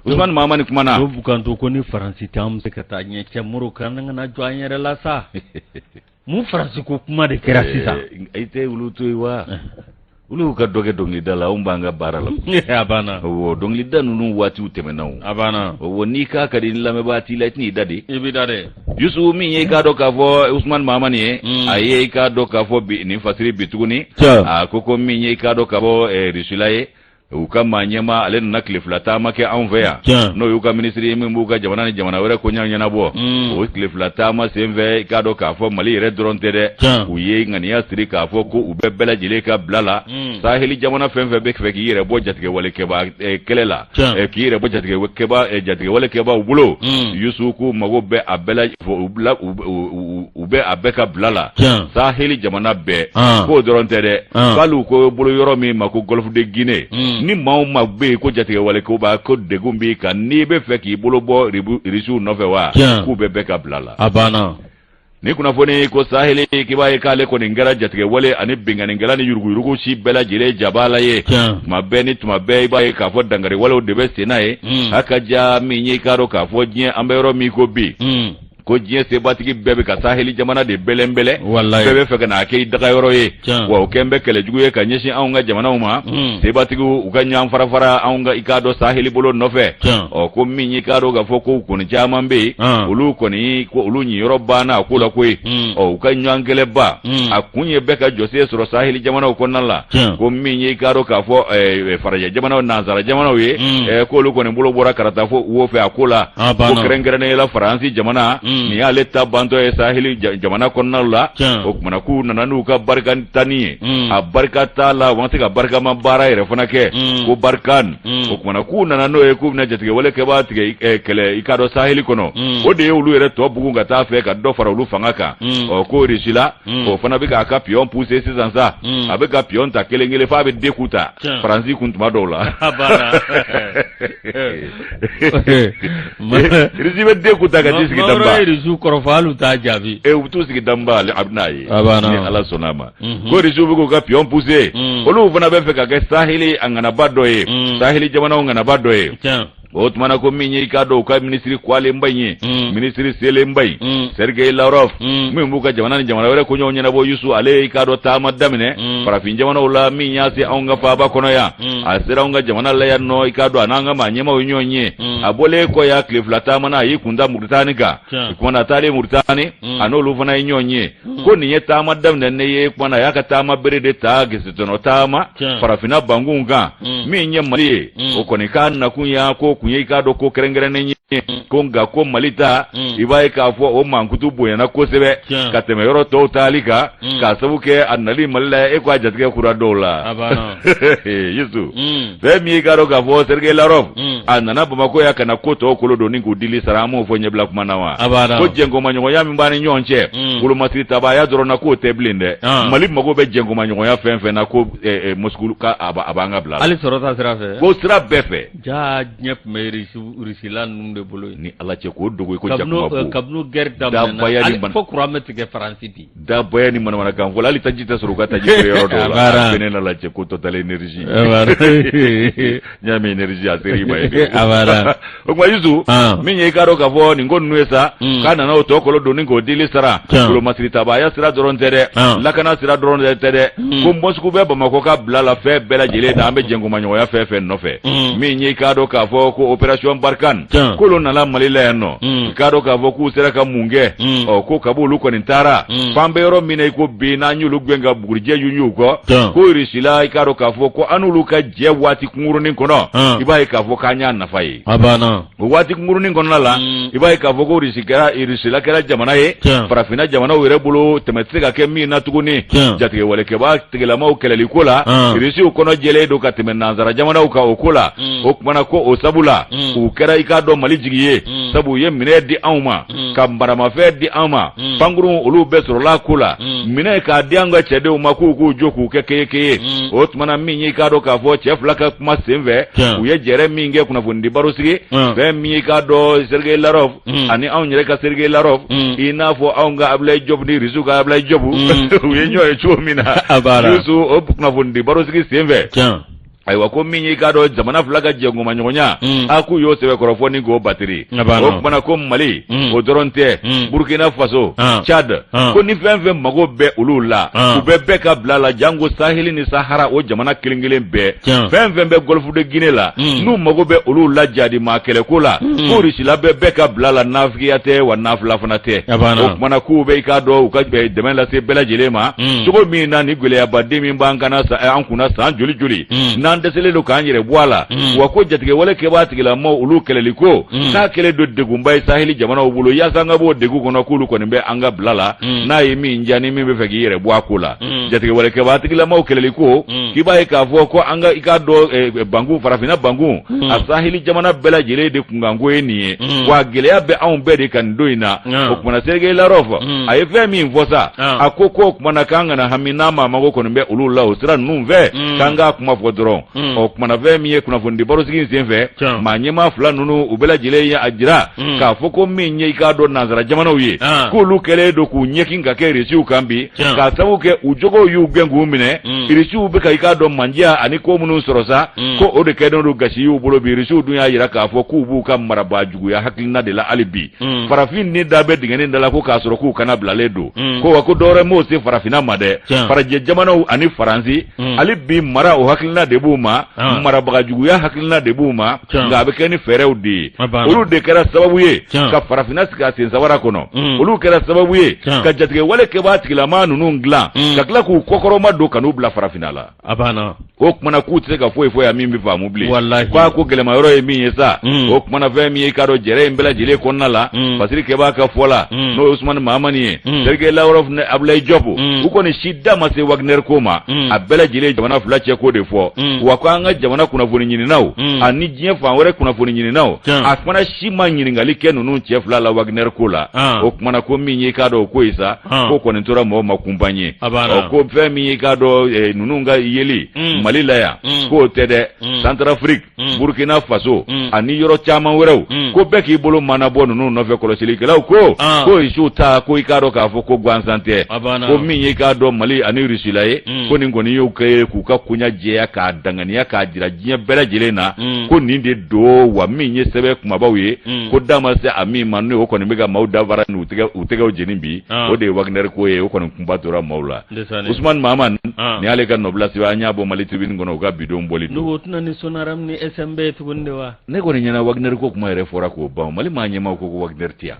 Usman mama ni kuma na do bukanto ko ni faransi tam se kata nyeche muru kananga na joanyere la sa mu faransi ko kuma de kera sisa ite ulutu wa ulu ka doge dongli dala umbanga barala abana wo dongli danu nu wati utemenaw abana wo ni ka kadi lame bati letni dadi ibi dade yusu mi ye ka do ka fo Usman mama ni aye ka do ka fo bi ni fasiri bituguni akoko mi ye ka do ka bo risulaye uka manyema ale na kliflata make anveya no yuka ministry mbuga jamana ni jamana wera ko nyanya bo o kliflata ma semve kado ka fo mali re dronte de uye ngani asiri ka fo ko ubebela jile ka blala saheli jamana femve be fe ki yere bo jatge wale ke ba kelela ki yere bo jatge ke ba jatge wale ke ba ubulo yusuku mago be abela fo ubla ube abeka blala saheli jamana be ko dronte de balu ko bulo yoro mi mako golf de Guinée ni maw magbe ko jate wale ko ba ko de gumbi ka ni be fe ki bolo bo risu no fe wa ku be be ka blala abana ni kuna foni ko saheli ki ba ka le ko ni ngara jate wale ani bingani ngala ni yurugu shi bela jire jabala ye mabeni tuma be ba ka fo dangare wale de be senae haka ja mi nyi karo ka fo jien ambero mi ko bi ko jiye se batigi bebe ka saheli jamana de belembele bebe fe kana ke daga yoro ye wa kembe kele jugu ye ka nyeshi aunga jamana uma se batigi ukanya fara aunga ikado saheli bolo nofe o ko minyi kado ga foko ko ni jamambe ulu ko ni ko ulu nyi yoro bana ko la ko o ukanya ngele ba akunye beka jose soro saheli jamana ko nalla ko minyi kado ka fo faraje jamana nazara jamana ye ko lu ko ni bolo bora karata fo wo fe akula ko krengere ne la faransi jamana ni y'ale ta bantɔ ye saheli jamana kɔnɔna la o kumana k'u nana n'u ka barika tani ye a barika t'a la wa se ka barikama baara yɛrɛ fana kɛ ko barikan o kumana k'u nana n'o ye k'u bɛna jatigɛ wale kɛ b'a tigɛ kɛlɛ i k'a dɔn saheli kɔnɔ o de ye olu yɛrɛ tɔ bugun ka taa fɛ ka dɔ fara olu fanga kan ko Russie la o fana bɛ k'a ka pion pousser sisan sa a bɛ ka pion ta kelen kelen f'a bɛ deku ta Faransi kun tuma dɔw la Russie bɛ deku ta ka sigi damba Russie kɔrɔfɔ hali u t'a jaabi u t'u sigi damba a bɛ n'a ye ni Ala sɔnna a ma ko Russie bɛ k'u ka pion pousser olu fana bɛ fɛ ka kɛ saheli a ŋanaba dɔ ye saheli jamanaw ŋanaba dɔ ye o tumana ko min ye i ka dɔn u ka minisiri kwalenba in ye minisiri selenba in Sergei Lavrov min b'u ka jamana ni jamana wɛrɛ koɲɔgɔn ɲɛnabɔ Yusu ale ye i ka dɔn taama daminɛ farafin jamanaw la min y'a se anw ka faaba kɔnɔ yan a sera anw ka jamana la yan nɔ i ka dɔn a n'an ka maa ɲɛmaw ye ɲɔgɔn ye a bɔlen kɔ ya tile fila taama na a y'i kun da Muritani kan kumana a taalen Muritani a n'olu fana ye ɲɔgɔn ye ko nin ye taama daminɛ ne ye kumana a y'a ka taama bere de ta gesitɔnɔ taama farafina bangun kan min ye Mali ye o kɔni k'a nakun ya ko kun ye i k'a dɔn ko kɛrɛnkɛrɛnnen ye ko nka ko Mali ta i b'a ye k'a fɔ o mankutu bonyana kosɛbɛ ka tɛmɛ yɔrɔ tɔw taali kan k'a sabu kɛ a nali Mali la e ko a jatigɛ kura dɔw la Yusu fɛn min i k'a dɔn k'a fɔ Sergei Lavrov a nana Bamako ya kana ko tɔw kolo doni k'u dili sara an m'o fɔ ɲɛbila kuma na wa ko jɛnkomaɲɔgɔnya min b'a ni ɲɔgɔn cɛ wolomasiri tabaya dɔrɔn na k'o tɛ bilen dɛ Mali mago bɛ jɛnkomaɲɔgɔnya fɛn fɛn na ko Moscou ka a b'an ka bila la hali sɔrɔta sira fɛ ko sira bɛɛ fɛ ja ɲɛ tun bɛ Rusila ninnu de bolo ni Ala cɛ k'o dogo ko jakuma bo kabno guerre daminɛna hali fo courant bɛ tigɛ Faransi bi dabaya ni manamana kan fɔlɔ hali taji tɛ sɔrɔ u ka taji feere yɔrɔ dɔw la bene na la cɛ ko Total Énergie ɲaami énergie a seri ma ye o kuma Yusu min ye i k'a dɔn k'a fɔ nin ko ninnu ye sa k'a nana o tɔ kolo doni k'o dili sara wolomasiri tabaya sira dɔrɔn tɛ dɛ lakana sira dɔrɔn tɛ dɛ ko Moscou bɛ Bamako ka bila la fɛn bɛɛ lajɛlen na an bɛ jɛnkomaɲɔgɔnya fɛn fɛn nɔfɛ min ye i k'a dɔn k'a fɔ ko opération Barkhane k'olu nana Mali la yan nɔ i k'a dɔn k'a fɔ k'u sera ka mun kɛ ko kabi olu kɔni taara f'an bɛ yɔrɔ min na i ko bi n'an y'olu gɛn ka bugurijɛ yuɲu kɔ ko Russie la i k'a dɔn k'a fɔ ko an n'olu ka jɛ waati kunkurunin kɔnɔ i b'a ye k'a fɔ k'an y'a nafa ye o waati kunkurunin kɔnɔna la i b'a ye k'a fɔ ko Russie la kɛra jamana ye farafinna jamanaw yɛrɛ bolo tɛmɛ tɛ se ka kɛ min na tuguni jatigɛ walekɛba tigilamaw kɛlɛli ko la Russiw kɔnɔ jɛlen don ka tɛmɛ nanzara jamanaw kan o ko la o kumana ko o sabu la u kɛra i k'a dɔn Mali jigi ye sabu u ye minɛ di anw ma ka maramafɛn di anw ma pankurun olu bɛɛ sɔrɔla ko la minɛ k'a di an ka cɛdenw ma k'u k'u jɔ k'u kɛ keye o tumana min ye i k'a dɔn k'a fɔ cɛ fila ka kuma sen fɛ u ye jɛrɛ min kɛ kunnafonidi baro sigi fɛn min ye i k'a dɔn Sergei Lavrov ani anw yɛrɛ ka Sergei Lavrov i n'a fɔ anw ka Abdoulaye Diop ni Russie ka Abdoulaye Diop u ye ɲɔgɔn ye cogo min na Yusu o kunnafonidi baro sigi sen fɛ ayiwa ko min y'i k'a dɔn jamana fila ka jɛnkomaɲɔgɔnya a k'u y'o sɛbɛkɔrɔ fɔ ni k'o batiri o kumana ko Mali o dɔrɔn tɛ Burkina Faso Tchad ko ni fɛn fɛn mago bɛ olu la u bɛɛ bɛɛ ka bila la jango Saheli ni Sahara o jamana kelen kelen bɛɛ fɛn fɛn bɛ Golfe de Guinée la n'u mago bɛ olu la jadi maa kɛlɛko la ko Russie la bɛɛ ka bila la nafigiya tɛ wa nafila fana tɛ o kumana k'u bɛ i k'a dɔn u ka dɛmɛ lase bɛɛ lajɛlen ma cogo min na ni gɛlɛyabaden min b'an kana an kunna san joli joli n'an dɛsɛlen don k'an yɛrɛ bɔ a la wa ko jatigɛ wale kɛbaa tigilamaw olu kɛlɛli ko k'a kɛlɛ don degunba ye Saheli jamanaw bolo yaasa an ka b'o degun kɔnɔ k'olu kɔni bɛ an ka bila la n'a ye min diya ni min bɛ fɛ k'i yɛrɛ bɔ a ko la jatigɛ wale kɛbaa tigilamaw kɛlɛli ko k'i b'a ye k'a fɔ ko an ka i k'a dɔn bangun farafinna bangun a Saheli jamana bɛɛ lajɛlen de kunkanko ye nin ye wa gɛlɛya bɛ anw bɛɛ de kan nin don in na o kumana Sergei Lavrov a ye fɛn min fɔ sa a ko o kumana k'an kana hami n'a maa mago kɔni bɛ olu la o sira ninnu fɛ k'an k'a kuma fɔ dɔrɔn o kumana fɛn min ye kunnafonidi baro sigi sen fɛ maa ɲɛmaa fila ninnu u bɛɛ lajɛlen ye a jira k'a fɔ ko min ye i k'a dɔn nanzara jamanaw ye k'olu kɛlen don k'u ɲɛkin ka kɛ Russiw kan bi k'a sabu kɛ u jogow y'u gɛn k'u minɛ Russiw bɛ ka i k'a dɔn mandiya ani ko minnu sɔrɔ sa ko o de kɛlen don gasi y'u bolo bi Russiw dun y'a jira k'a fɔ k'u b'u ka marabaa juguya hakilina de la hali bi farafin ni da bɛ dingɛnin da la ko k'a sɔrɔ k'u kana bilalen don ko wa ko dɔwɛrɛ m'o se farafinna ma dɛ farajɛ jamanaw ani Faransi hali bi mara o hakilina de b'u b'u ma marabagajuguya hakilina de b'u ma nka a bɛ kɛ ni fɛɛrɛw de ye olu de kɛra sababu ye ka farafinna sigi a sen sabara kɔnɔ olu kɛra sababu ye ka jatigɛ wale kɛbaa tigilama ninnu dilan ka tila k'u kɔkɔrɔma don ka n'u bila farafinna la o kumana k'u tɛ se ka foyi foyi min bɛ faamu bilen k'a ko gɛlɛmayɔrɔ ye min ye sa o kumana fɛn min ye i k'a dɔn jɛrɛ in bɛɛ lajɛlen kɔnɔna la Fasiri kɛbaa ka fɔ la n'o ye Usumani Mahamani ye Serge Lavrov ni Abdoulaye Diop u kɔni si da ma se Wagner ko ma a bɛɛ lajɛlen jamana fila cɛ ko de fɔ wa ko an ka jamana kunnafoni ɲininaw ani diɲɛ fan wɛrɛ kunnafoni ɲininaw a fana si ma ɲininkali kɛ ninnu cɛ fila la Wagner ko la o kumana ko min ye k'a dɔn o ko ye sa ko kɔni tora mɔgɔw ma kunpan ye ko fɛn min ye k'a dɔn ninnu ka yeli Mali la yan k'o tɛ dɛ Centrafrique Burkina Faso ani yɔrɔ caman wɛrɛw ko bɛɛ k'i bolo mana bɔ ninnu nɔfɛ kɔlɔsilikɛlaw ko isuw ta ko i k'a dɔn k'a fɔ ko gansan tɛ ko min ye k'a dɔn Mali ani Russie la ye ko nin kɔni y'u kɛ k'u ka koɲa jɛya k'a danganiya k'a jira diɲɛ bɛɛ lajɛlen na ko nin de don wa min ye sɛbɛn kumabaw ye ko da ma se a min ma n'o kɔni bɛ ka maaw dafara n'u tɛgɛw jeni bi o de ye Wagner ko ye o kɔni kunba tora maaw la Usumani Mahamani ni y'ale ka nɔbila sɛbɛn an y'a bɔ Mali tribune kɔnɔ u ka bidon bɔli don n'o tɛna ni Sonaram ni SMB tuguni de wa ne kɔni ɲɛna Wagner ko kuma yɛrɛ fɔra k'o ban Mali maa ɲɛmaw ko Wagner tɛ yan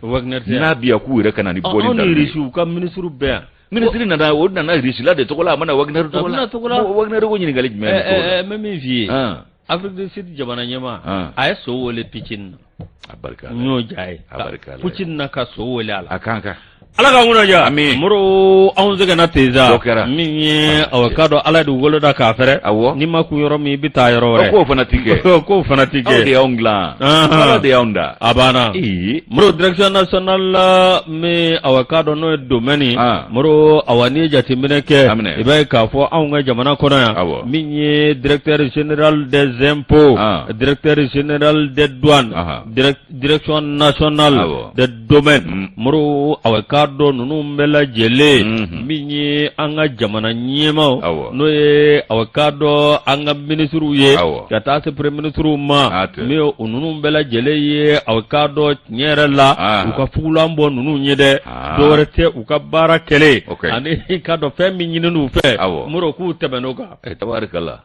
n'a bi yan k'u yɛrɛ ka na ni bɔli daminɛ anw ni Russie ka ministre bɛɛ yan ministre nana o nana Russie la de tɔgɔ la a mana Wagner tɔgɔ la Wagner ko ɲininkali jumɛn n bɛ min f'i ye Afrique du Sud jamana ɲɛma a ye so wele Putin na a barika n y'o ja ye Putin na ka so wele a la a kan ka Ala ka ŋunaja muru anw sɛgɛnna teza min ye awɔ k'a dɔn Ala de woloda k'a fɛrɛ ni ma kun yɔrɔ min i bɛ taa yɔrɔ wɛrɛ k'o fana ti kɛ k'o fana ti kɛ aw de y'anw dilan Ala de y'anw da a banna muru direction nationale min awɔ k'a dɔn n'o ye domaine muru awɔ n'i ye jateminɛ kɛ i b'a ye k'a fɔ anw ka jamana kɔnɔ yan min ye directeur général des impôts directeur général des douanes direction nationale des domaines muru awɔ k'a dɔn ninnu bɛɛ lajɛlen min ye an ka jamana ɲɛmaw n'o ye awɔ k'a dɔn an ka ministres ye ka taa se premier ministres ma min ye o ninnu bɛɛ lajɛlen ye awɔ k'a dɔn tiɲɛ yɛrɛ la u ka fugulan bɔ ninnu ye dɛ dɔwɛrɛ tɛ u ka baara kɛlɛ ani k'a dɔn fɛn min ɲinini u fɛ muru k'u tɛmɛ n'o kan tabarikala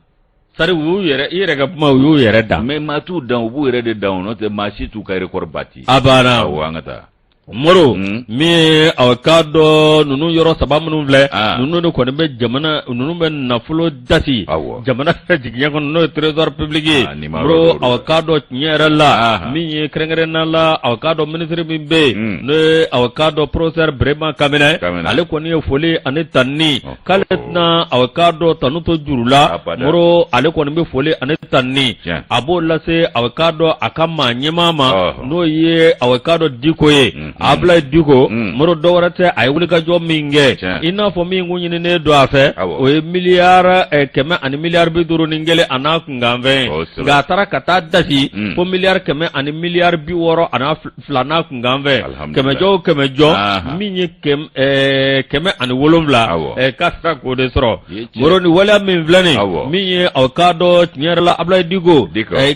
sari u yɛrɛ i yɛrɛ ka kuma u y'u yɛrɛ dan mais maa t'u dan u b'u yɛrɛ de dan n'o tɛ maa si t'u ka record bati a banna awɔ an ka taa Moro min awɔ k'a dɔn ninnu yɔrɔ saba minnu filɛ ninnu de kɔni bɛ jamana ninnu bɛ nafolo dasi jamana jigiɲɛ kɔnɔ n'o ye trésor public ye Moro awɔ k'a dɔn tiɲɛ yɛrɛ la min ye kɛrɛnkɛrɛnnenya la awɔ k'a dɔn ministre min bɛ yen n'o ye awɔ k'a dɔn professeur Birama Kamɛnɛ ale kɔni ye foli ani tanni k'ale tɛna awɔ k'a dɔn tanu to juru la Moro ale kɔni bɛ foli ani tanni a b'o lase awɔ k'a dɔn a ka maa ɲɛmaa ma n'o ye awɔ k'a dɔn Diko ye Abdoulaye Diko Moro dɔwɛrɛ tɛ a ye wulikajɔ min kɛ i n'a fɔ min kun ɲininen don a fɛ o ye miliyari 100 ani miliyari 51 a n'a kunkanfɛn nka a taara ka taa dasi fo miliyari 100 ani miliyari 62 n'a kunkanfɛn kɛmɛjɔ o kɛmɛjɔ min ye 107 k'a sera k'o de sɔrɔ Moro ni waleya min filɛ nin min ye awɔ k'a dɔn tiɲɛ yɛrɛ la Abdoulaye Diko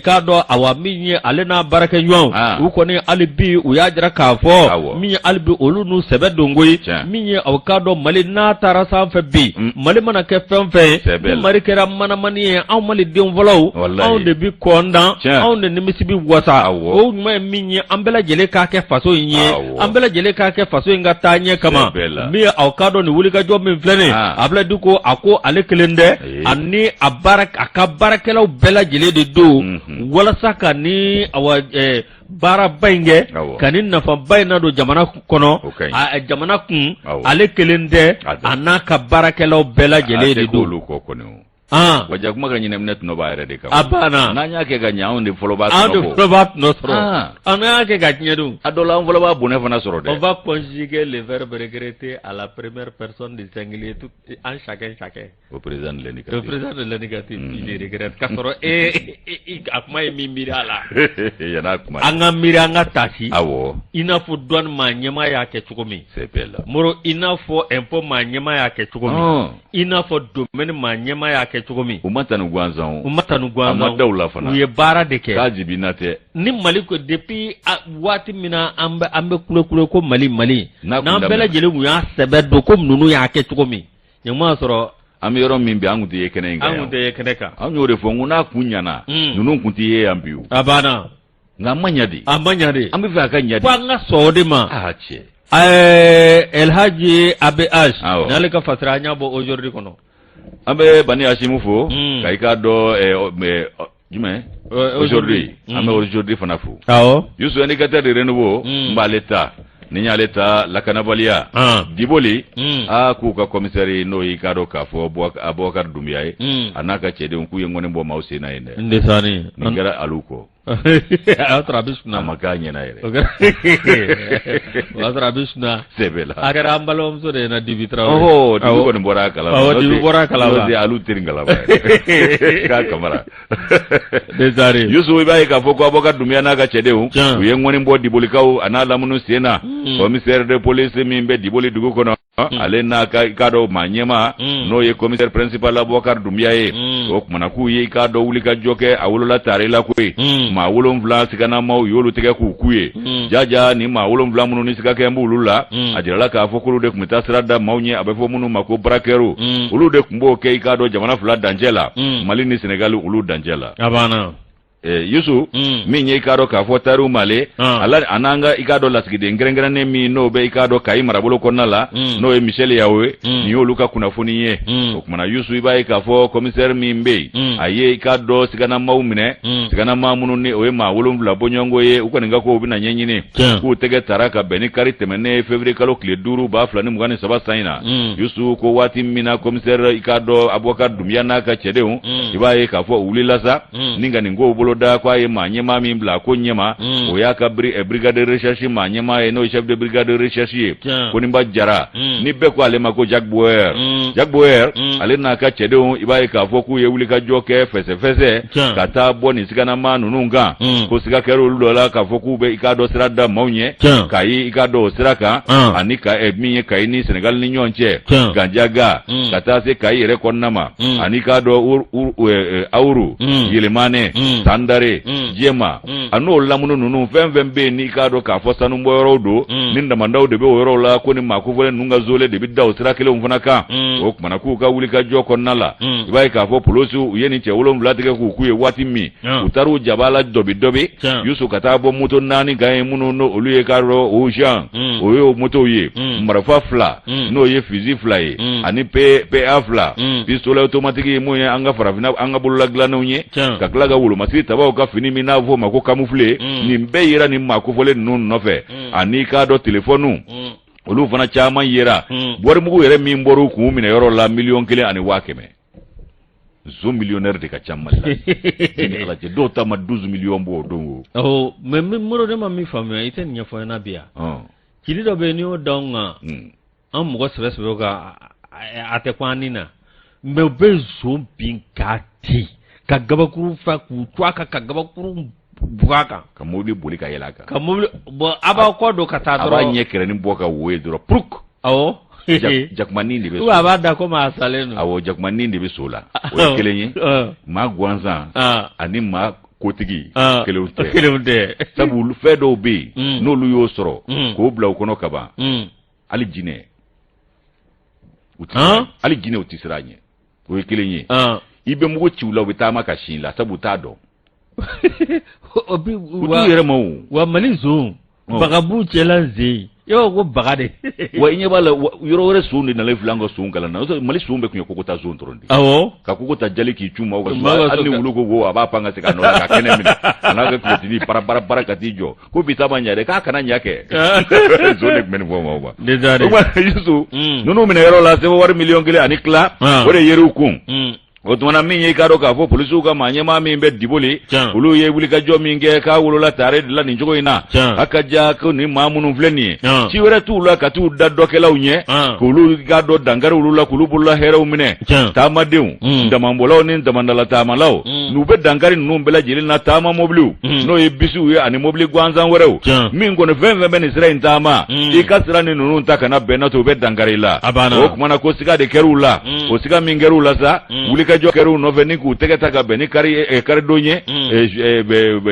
k'a dɔn awa min ye ale n'a baarakɛɲɔgɔnw u kɔni hali bi u y'a jira k'a fɔ min ye hali bi olu n'u sɛbɛ dongo ye min ye awɔ k'a dɔn Mali n'a taara sanfɛ bi Mali mana kɛ fɛn fɛn ye ni Mali kɛra manamani ye anw Malidenw fɔlɔw anw de bi kɔndan anw de nimisi bi wasa o ɲuman ye min ye an bɛɛ lajɛlen k'a kɛ faso in ye an bɛɛ lajɛlen k'a kɛ faso in ka taa ɲɛ kama min ye awɔ k'a dɔn nin wulikajɔ min filɛ nin Abdoulaye Diko a ko ale kelen dɛ ani a ka baarakɛlaw bɛɛ lajɛlen de don walasa ka ni awɔ baaraba in kɛ ka ni nafaba in na don jamana kɔnɔ jamana kun ale kelen tɛ a n'a ka baarakɛlaw bɛɛ lajɛlen de don waja kuma ka ɲinɛminɛ tɔnɔ b'a yɛrɛ de kan a banna n'an y'a kɛ ka ɲɛ anw de fɔlɔ b'a tɔnɔ sɔrɔ an y'a kɛ ka tiɲɛ dun a dɔ la an fɔlɔ b'a bonɛ fana sɔrɔ dɛ on va conjuguer le verbe regretter à la première personne du singulier tout en chacun au présent de l'indicatif il regrette ka sɔrɔ a kuma ye min miiri a la yan'a kuma an ka miiri an ka taasi awɔ i n'a fɔ douane maa ɲɛmaa y'a kɛ cogo min Moro i n'a fɔ impôt maa ɲɛmaa y'a kɛ cogo min i n'a fɔ domaine maa ɲɛmaa y'a kɛ cogo min u ma tanu gansan u ma tanu gansan a ma daw la fana u ye baara de kɛ k'a jibina tɛ ni Mali ko depuis waati min na an bɛ kule ko Mali n'an bɛɛ lajɛlen kun y'a sɛbɛ don ko ninnu y'a kɛ cogo min ɲɛmaa sɔrɔ ami yoro min bi an kunti ye kene ngai an kunti ye kene ka an yore fo nguna kunyana nunu kunti ye ambiu abana ngamanyadi ambi fa ka nyadi kwa nga sodima che El Hadji Abe Ash nale ka fasra nya bo aujourd'hui kono abe bani Hashimu fo ka do jume aujourd'hui ame aujourd'hui fana fu yusu indicateur de renouveau mbaleta ninya leta lakanabalia diboli ku ka commissaire no ikado ka fo Abubakar Dumbiaye anaka chede unku yengone mbo mausi na ene ndesani ngara aluko atrabisna makanya na ere atrabisna sebela agara ambalom so de na divitra dibuko ni bora kala dibora kala de alu tiringala ba ka kamara desari yusu ibai ka fo ko Abubakar Dumbiaye na ka chede yengone mbo diboli kaw anala munu sena commissaire de police mimbe diboli dugu kono ale na ka ikado manyema no ye commissaire principal Abubakar Dumbiaye o kumana ku ye ikado wuli ka joke awulola tare la kuyi ma wolon vla sigana ma yolu tege ku kuye jaja ni ma wolon vla munu ni sigake mbulula ajirala ka fokulu de kumita sirada maunye abefo munu mako brakeru ulu de kumbo ke ikado jamana fla danjela Mali ni Senegal ulu danjela abana yusu minye ikado ka fotaru male ala ananga ikado lasigide ngerengera ne mi no be ikado kai marabolo konala no e Michel yawe ni yoluka kuna foni ye okumana yusu iba ikafo commissaire mimbe aye ikado sigana maumine sigana mamunu ni oe ma wolumvla bonyongo ye ukaninga ko bina nyenyine ku tege taraka beni kari temene février kalo kle duru ba flani mugane saba saina yusu ko wati mina commissaire ikado Abubakar Dumbiaye na ka chedeu iba ikafo ulilasa ninga ningo da kwa ye manyema mimbla ko nyema o ya ka brigade de recherche manyema e no chef de brigade de recherche ko nimba jara ni be ko ale mako Jack Boer ale na ka chedon ibaye ka foku ye wuli ka joke fese kata boni sigana manu nunga ko siga kero lola ka foku be ikado sirada maunye kai ikado siraka anika miye kai ni Senegal ni nyonche ganjaga kata se kai rekonnama anika do auru yelemane dare jema anu lamunu nunu fembe ni kado ka fosanu mboyoro do ninda mandaw de be woro la ko ni makufole nunga zole de bidda usira kele mfunaka o kumana ku ka wuli ka joko nala ibai ka fo polosu yeni che wolom latike ku kuye wati mi utaru jabala dobi yusu katabo muto nani gaye munu no oluye karo o jean o yo moto ye marafa fla no ye fusil fly ani pe afla pistolet automatique mo ye anga farafina anga bulula glano nye ka klaga wulu masita ba ka fini mina vo mako camoufler ni mbeyira ni mako fole nun nofe ani ka do telefonu olu fana chama yera bor mugu yere mi mboru ku mina yoro la million kile ani wakeme zo millionnaire de ka chama la ni ala je do ta ma 12 millions bo dongo me moro de ma mi famia iten nya fo na bia kili do be ni o donga am mugo sebe ga ate kwanina me be zo bin kati ka gabakuru fa ku twaka ka gabakuru buaka ka mobile boli ka yelaka ka mobile bo aba ko do ka ta dro aba nyekere ni boka we dro pruk awo jakmani ndi be wa ba da ko ma salenu awo jakmani ndi be sola o kelenye ma gwanza ani ma kotigi kelewte sabu fedo be no lu yo soro ko bla ko no kaba ali jine ali jine utisiranye o kelenye ibe mugo chiula bitama kashinla sabutado obi wa malizo bagabu chelanze yo go bagade wa inye bala yoro wore sunde na life lango sungala na mali sumbe kunyo kokota zontrondi awo ka kokota jali ki chuma o ga ali ulugo go abapanga sika no ka kenemina anaga kwetini para katijo ko bitama nyare ka kana nyake zone men vo mawa desare o ma yusu nono mina yoro la se war million kile anikla wore yeru kun otumana minye karo ka fo polisu ka manyema mimbe diboli ulu ye wuli ka jo minge ka wulula tare la ni jogo ina akaja ko ni mamunu fleni ci wera tu la ka tu da dokela unye kulu ga do dangare ulula kulu bulla hera umine tamadew ndamambolo ni ndamandala tamalaw nu be dangare nu bela jili na tama moblu no ye bisu ye ani mobli gwanzan werew mingo ne 20 ben israel tama e kasra ni nunu ntaka na benato be dangare la o kuma na ko siga de kerula o siga mingerula sa wuli wulikajɔ kɛra nɔfɛ ni k'u tɛgɛ ta ka bɛn ni karidenw ye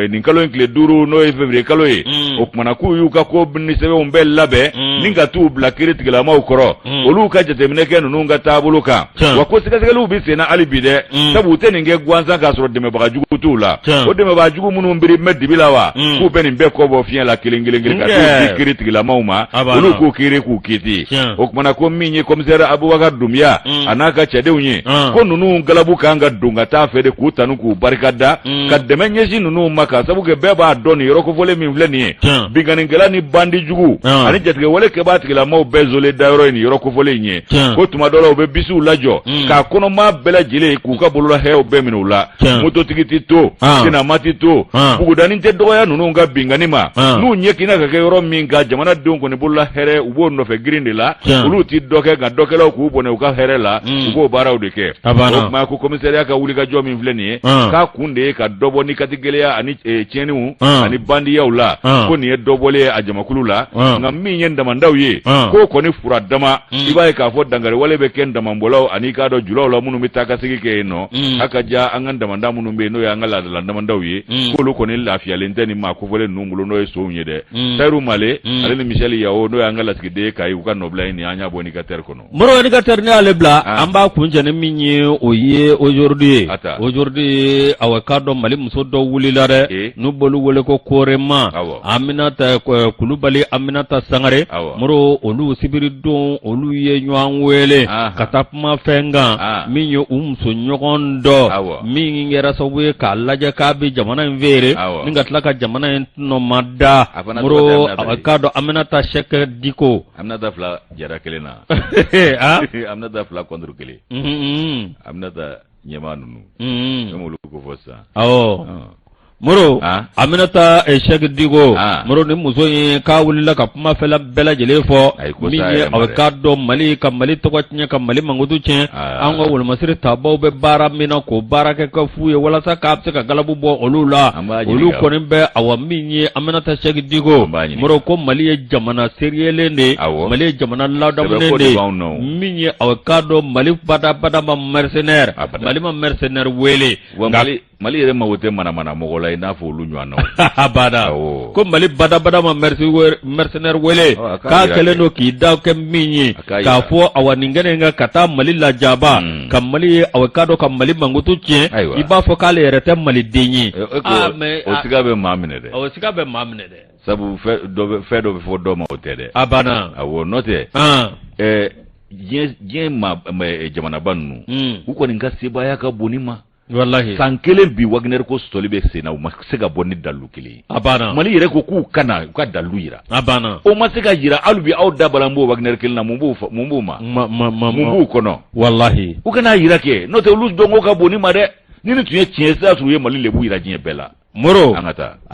nin kalo in tile 5 n'o ye février kalo ye o kumana k'u y'u ka ko ni sɛbɛnw bɛɛ labɛn ni ka t'u bila kiiritigilamaw kɔrɔ olu ka jateminɛ kɛ ninnu ka taabolo kan wa ko sɛgɛsɛgɛliw bi senna hali bi dɛ sabu u tɛ nin kɛ gansan k'a sɔrɔ dɛmɛbaga jugu t'u la o dɛmɛbaga jugu minnu biri mɛ dibi la wa k'u bɛ nin bɛɛ kɔ bɔ fiɲɛ la kelen kelen ka t'u di kiiritigilamaw ma olu k'u kiiri k'u kiti o kumana ko min ye commissaire Abubakar Dumbuya a n'a ka cɛdenw ye ko ninnu galabu kan ka don ka taa fɛ de k'u tanu k'u barikada ka dɛmɛ ɲɛsin ninnu ma ka sabu kɛ bɛɛ b'a dɔn nin yɔrɔ kofɔlen min filɛ nin ye binganikɛla ni bandi jugu ani jatigɛwale kɛbaa tigilamaw bɛɛ zole dayɔrɔ ye nin yɔrɔ kofɔlen in ye ko tuma dɔ la u bɛ bisiw lajɔ k'a kɔnɔmaa bɛɛ lajɛlen k'u ka bolola hɛrɛw bɛɛ minɛ u la mototigi ti to senama ti to bugudani tɛ dɔgɔya ninnu ka bingani ma n'u ɲɛkina ka kɛ yɔrɔ min ka jamanadenw kɔni bolola hɛrɛ u b'o nɔfɛ girin de la olu ti dɔ kɛ nka dɔkɛlaw k'u bɔnɛ u ka hɛrɛ la u b'o baaraw de kɛ o tuma ko commissariat ka wulikajɔ min filɛ nin ye k'a kun de ye ka dɔ bɔ ni katigɛlɛya ani tiɲɛniw ani bandiyaw la ko nin ye dɔ bɔlen ye a jamakulu la nka min ye damandaw ye k'o kɔni fura dama i b'a ye k'a fɔ dangariwale bɛ kɛ damabɔlaw ani k'a dɔn julaw la minnu bɛ taa ka segi kɛ yen nɔ a ka ja an ka damanda minnu bɛ yen n'o ye an ka laadala damandaw ye k'olu kɔni lafiyalen tɛ ni maa kofɔlen ninnu bolo n'o ye sow ye dɛ Tayiru Male ale ni Michel Yao n'o ye an ka lasigiden ka ye u ka nɔbila ye nin an y'a bɔ Niger kɔnɔ Moro Niger ni ale bila an b'a kuncɛ ni min ye o ye aujourd'hui awa k'a dɔn Mali muso dɔ wulila dɛ n'u b'olu wele ko Korema Aminata Kulubali Aminata Sangare Moro olu sibiridon olu ye ɲɔgɔn wele ka taa kuma fɛn kan min ye u muso ɲɔgɔn dɔ min kɛra sababu ye k'a lajɛ k'a bɛ jamana in feere ni ka tila ka jamana in nɔma da Moro k'a dɔn Aminata Sɛkɛ Diko Aminata fila jara kelen na Aminata fila contre kelen Aminata ɲɛmaa ninnu comme olu ko fɔ sisan Moro Aminata Sɛkɛ Diko Moro ni muso in k'a wulila ka kuma fɛla bɛɛ lajɛlen fɔ min ye a k'a dɔn Mali ka Mali tɔgɔ tiɲɛ ka Mali mankutu tiɲɛ an ka wolomasiri taabaw bɛ baara min na k'o baara kɛ ka f'u ye walasa k'a bɛ se ka galabu bɔ olu la olu kɔni bɛ awa min ye Aminata Sɛkɛ Diko Moro ko Mali ye jamana seriyelen de Mali ye jamana ladamunen de min ye a k'a dɔn Mali badabada ma mercenaire Mali ma mercenaire wele Mali yɛrɛ mago tɛ mana mɔgɔ la i n'a fɔ olu ɲɔgɔn na bada ko Mali badabada ma mercenaire wele k'a kɛlen don k'i da kɛ min ye k'a fɔ awa nin kɛnɛ kan ka taa Mali lajaba ka Mali awa k'a dɔn ka Mali mankutu tiɲɛ i b'a fɔ k'ale yɛrɛ tɛ Maliden ye o siga bɛ maa minɛ dɛ o siga bɛ maa minɛ dɛ sabu fɛn dɔ bɛ fɔ dɔ ma o tɛ dɛ awɔ n'o tɛ diɲɛ jamanaba ninnu u kɔni ka sebaaya ka bon ni ma wallahi san kelen bi Wagner ko sɔli bɛ sen na u ma se ka bɔ ni dalu kelen Mali yɛrɛ ko k'u kana u ka dalu yira o ma se ka yira hali bi aw da balan b'o Wagner kelen na mun b'u ma mun b'u kɔnɔ wallahi u kana yira kɛ n'o tɛ olu dɔnko ka bon ni ma dɛ ni tun ye tiɲɛ sira u ye Mali lebu yira diɲɛ bɛɛ la Moro a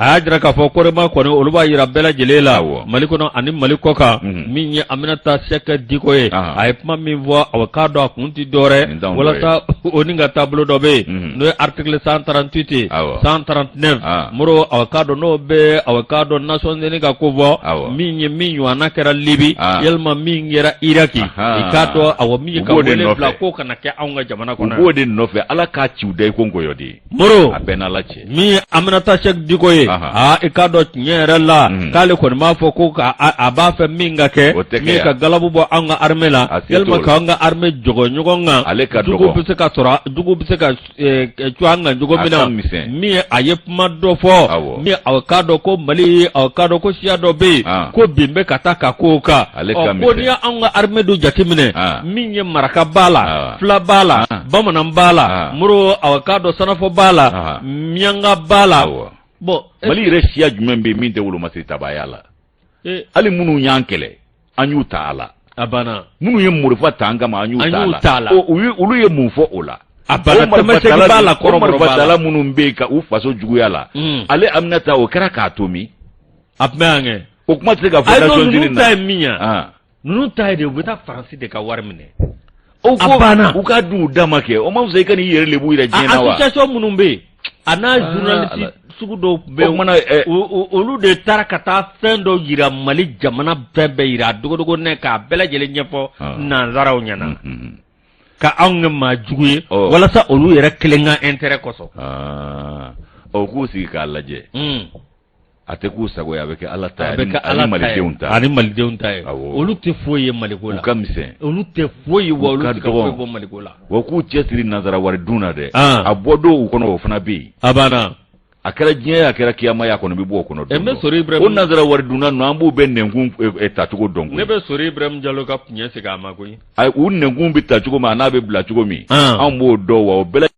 y'a jira k'a fɔ Korema kɔni olu b'a yira bɛɛ lajɛlen la Mali kɔnɔ ani Mali kɔ kan min ye Aminata Sɛkɛ Diko ye a ye kuma min fɔ a k'a dɔn a kun ti dɔwɛrɛ walasa o ni ka taabolo dɔ bɛ yen n'o ye article 138 139 Moro a k'a dɔn n'o bɛ a k'a dɔn Nations Unies ka ko fɔ min ye min ɲɔgɔnna kɛra Libi yalima min kɛra Iraki i k'a dɔn a min ye ka wele bila k'o kana kɛ anw ka jamana kɔnɔ u b'o de nɔfɛ Ala k'a ci u da i ko nkɔyɔ de Moro a bɛɛ n'Ala cɛ min Aminata Sɛkɛ Diko ye i k'a dɔn tiɲɛ yɛrɛ la k'ale kɔni b'a fɔ ko a b'a fɛ min ka kɛ min ka galabu bɔ an ka armée la yalima k'an ka armée jɔgɔ ɲɔgɔn kan jugu bɛ se ka sɔrɔ jugu bɛ se ka cu an kan cogo min na min a ye kuma dɔ fɔ min a k'a dɔn ko Mali a k'a dɔn ko siya dɔ bɛ yen ko bin bɛ ka taa ka kow kan ko n'i y'anw ka armée dun jateminɛ min ye maraka b'a la fila b'a la bamanan b'a la Moro a k'a dɔn sanafɔ b'a la miyanka b'a la bon Mali yɛrɛ siya jumɛn bɛ min tɛ wolomasiri tabaya la hali minnu y'an kɛlɛ an y'u ta a la minnu ye morifa ta an kama an y'u ta a la olu ye mun fɔ o la marifatala minnu bɛ yen ka u faso juguya la ale Aminata o kɛra k'a to min a tun bɛ yan kɛ o kuma tɛ se ka fɔ Nations Unies ninnu ta ye min ye ninnu ta ye de u bɛ taa Faransi de ka wari minɛ u ka dun u dama kɛ o ma fisa i ka n'i yɛrɛ lebu yɛrɛ diɲɛ na wa association minnu bɛ yen a n'a journaliste sugu dɔw bɛ olu de taara ka taa fɛn dɔw yira Mali jamana bɛɛ yira dogodogo ne k'a bɛɛ lajɛlen ɲɛfɔ nanzaraw ɲɛna ka anw ma jugu ye walasa olu yɛrɛ kelen ka intérêt kɔsɔ o k'u sigi k'a lajɛ a tɛ k'u sago ye a bɛ kɛ Ala ta ye ani malidenw ta ani malidenw ta ye olu tɛ foyi ye maliko la u ka misɛn olu tɛ foyi ye wa olu tɛ foyi bɔ maliko la wa k'u cɛsiri nanzara wari dun na dɛ a bɔ don u kɔnɔ o fana bɛ yen a banna a kɛra diɲɛ a kɛra kiyama ya kɔnɔ bɛ bɔ o kɔnɔ don o nanzara wari dunna ninnu an b'u bɛ nɛnkun tacogo dɔn ne bɛ Sori Ibrahim Jalo ka tiɲɛ segin a ma koyi u nɛnkun bɛ ta cogo min a n'a bɛ bila cogo min anw b'o dɔn wa o bɛɛ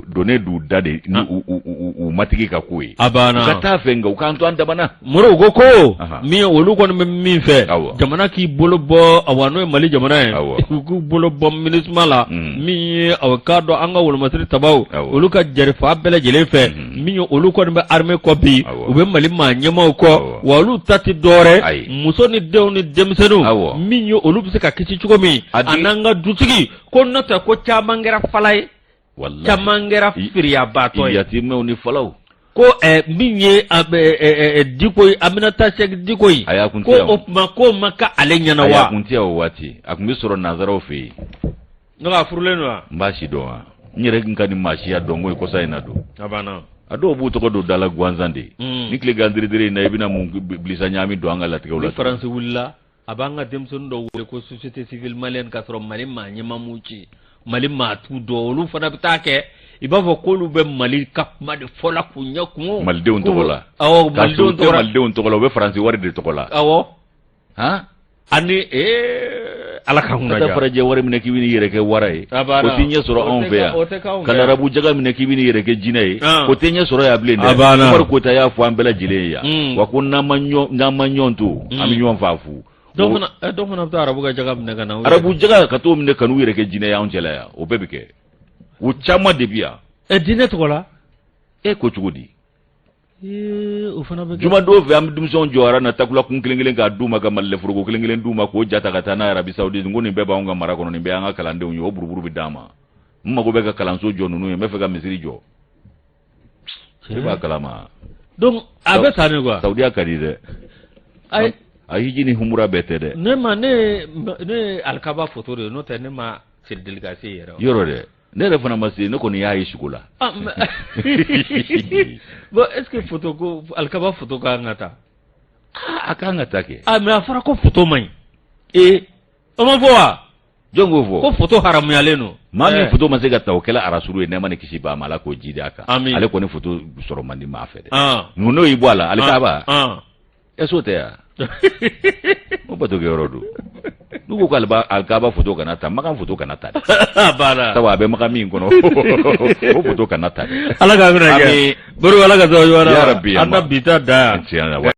donnen d'u da de ni u matigi ka ko ye a banna u ka taa fɛ nka u k'an to an damana Modibo ko min olu kɔni bɛ min fɛ jamana k'i bolo bɔ n'o ye Mali jamana ye u k'u bolo bɔ MINUSMA la min ye k'a dɔn an ka wolomasiri tabaw olu ka jarifa bɛɛ lajɛlen fɛ min ye olu kɔni bɛ armée kɔ bi u bɛ Mali maa ɲɛmaaw kɔ wa olu ta tɛ dɔwɛrɛ muso ni denw ni denmisɛnninw min ye olu bɛ se ka kisi cogo min a n'an ka dutigi ko n'o tɛ ko caman kɛra fala ye caman kɛra firiyabaatɔ ye yatimɛw ni falaw ko min ye Diko ye Aminata Seki Diko ye ko o tuma k'o ma ka ale ɲɛna wa a y'a kun tɛ o waati a tun bɛ sɔrɔ nanzaraw fɛ yen ne ka furulen don wa n b'a si dɔn wa n yɛrɛ tun ka nin maasiya dɔn ko ye kɔsa in na don a banna a dɔw b'u tɔgɔ don dala gansan de ni tile gandiridire in na i bɛna mun bilisa ɲaami don an ka latigɛw la ni Faransi wulila a b'an ka denmisɛnnin dɔw wele ko société civile malienne k'a sɔrɔ Mali maa ɲɛmaa m'u ci Mali maa t'u dɔn olu fana bɛ taa kɛ i b'a fɔ k'olu bɛ Mali ka kuma de fɔ la k'u ɲɛ kun malidenw tɔgɔ la malidenw tɔgɔ la u bɛ Faransi wari de tɔgɔ la awɔ ani Ala ka hunna ja farajɛ wari minɛ k'i bɛ n'i yɛrɛ kɛ wara ye o tɛ ɲɛ sɔrɔ anw fɛ yan ka arabu jaga minɛ k'i bɛ n'i yɛrɛ kɛ jinɛ ye o tɛ ɲɛ sɔrɔ yan bilen dɛ Umaru Kota y'a fɔ an bɛɛ lajɛlen ye yan wa ko n'an ma ɲɔgɔn to an bɛ ɲɔgɔn faa fu dɔw fana bɛ taa arabu ka jaga minɛ ka na arabu jaga ka t'o minɛ ka n'u yɛrɛ kɛ jinɛ ye anw cɛla yan o bɛɛ bɛ kɛ o caman de bi yan diinɛ tɔgɔ la ko cogo di o fana bɛ kɛ juma dɔw fɛ an bɛ denmisɛnw jɔ na takula kun kelen k'a d'u ma ka malilɛforoko kelen d'u ma k'o jata ka taa n'a Arabi Saoudite ko nin bɛɛ b'anw ka mara kɔnɔ nin bɛɛ y'an ka kalandenw ye o buruburu bɛ d'an ma n mago bɛ ka kalanso jɔ ninnu ye n bɛ fɛ ka misiri jɔ i b'a kalama donc a bɛ sa ne quoi Saudiya ka di dɛ a hiji ni humura bɛɛ tɛ dɛ ne alikaba photo de n'o tɛ ne ma siri delikase yɛrɛ yɔrɔ dɛ ne yɛrɛ fana ma se ne kɔni y'a ye sugu la bon est-ce que photo ko alikaba photo kan ka taa a kan ka taa kɛ mais a fɔra ko photo man ɲi o ma fɔ wa jɔn k'o fɔ ko photo haramuyalen don maa min photo ma se ka ta o kɛla arasuru ye ne ma ne kisi ba ma Ala k'o ji di a kan ale kɔni photo sɔrɔ man di maa fɛ dɛ n'o y'i bɔ a la alikaba est-ce que o tɛ yan o bato kɛ yɔrɔ don n'u ko alikaba photo kana ta Makan photo kana ta sabu a bɛ Makan min kɔnɔ o photo kana ta Ala ka minɛ kɛ Modibo Ala ka sɔn ɲɔgɔn na ya Rabbi an na bi ta da yan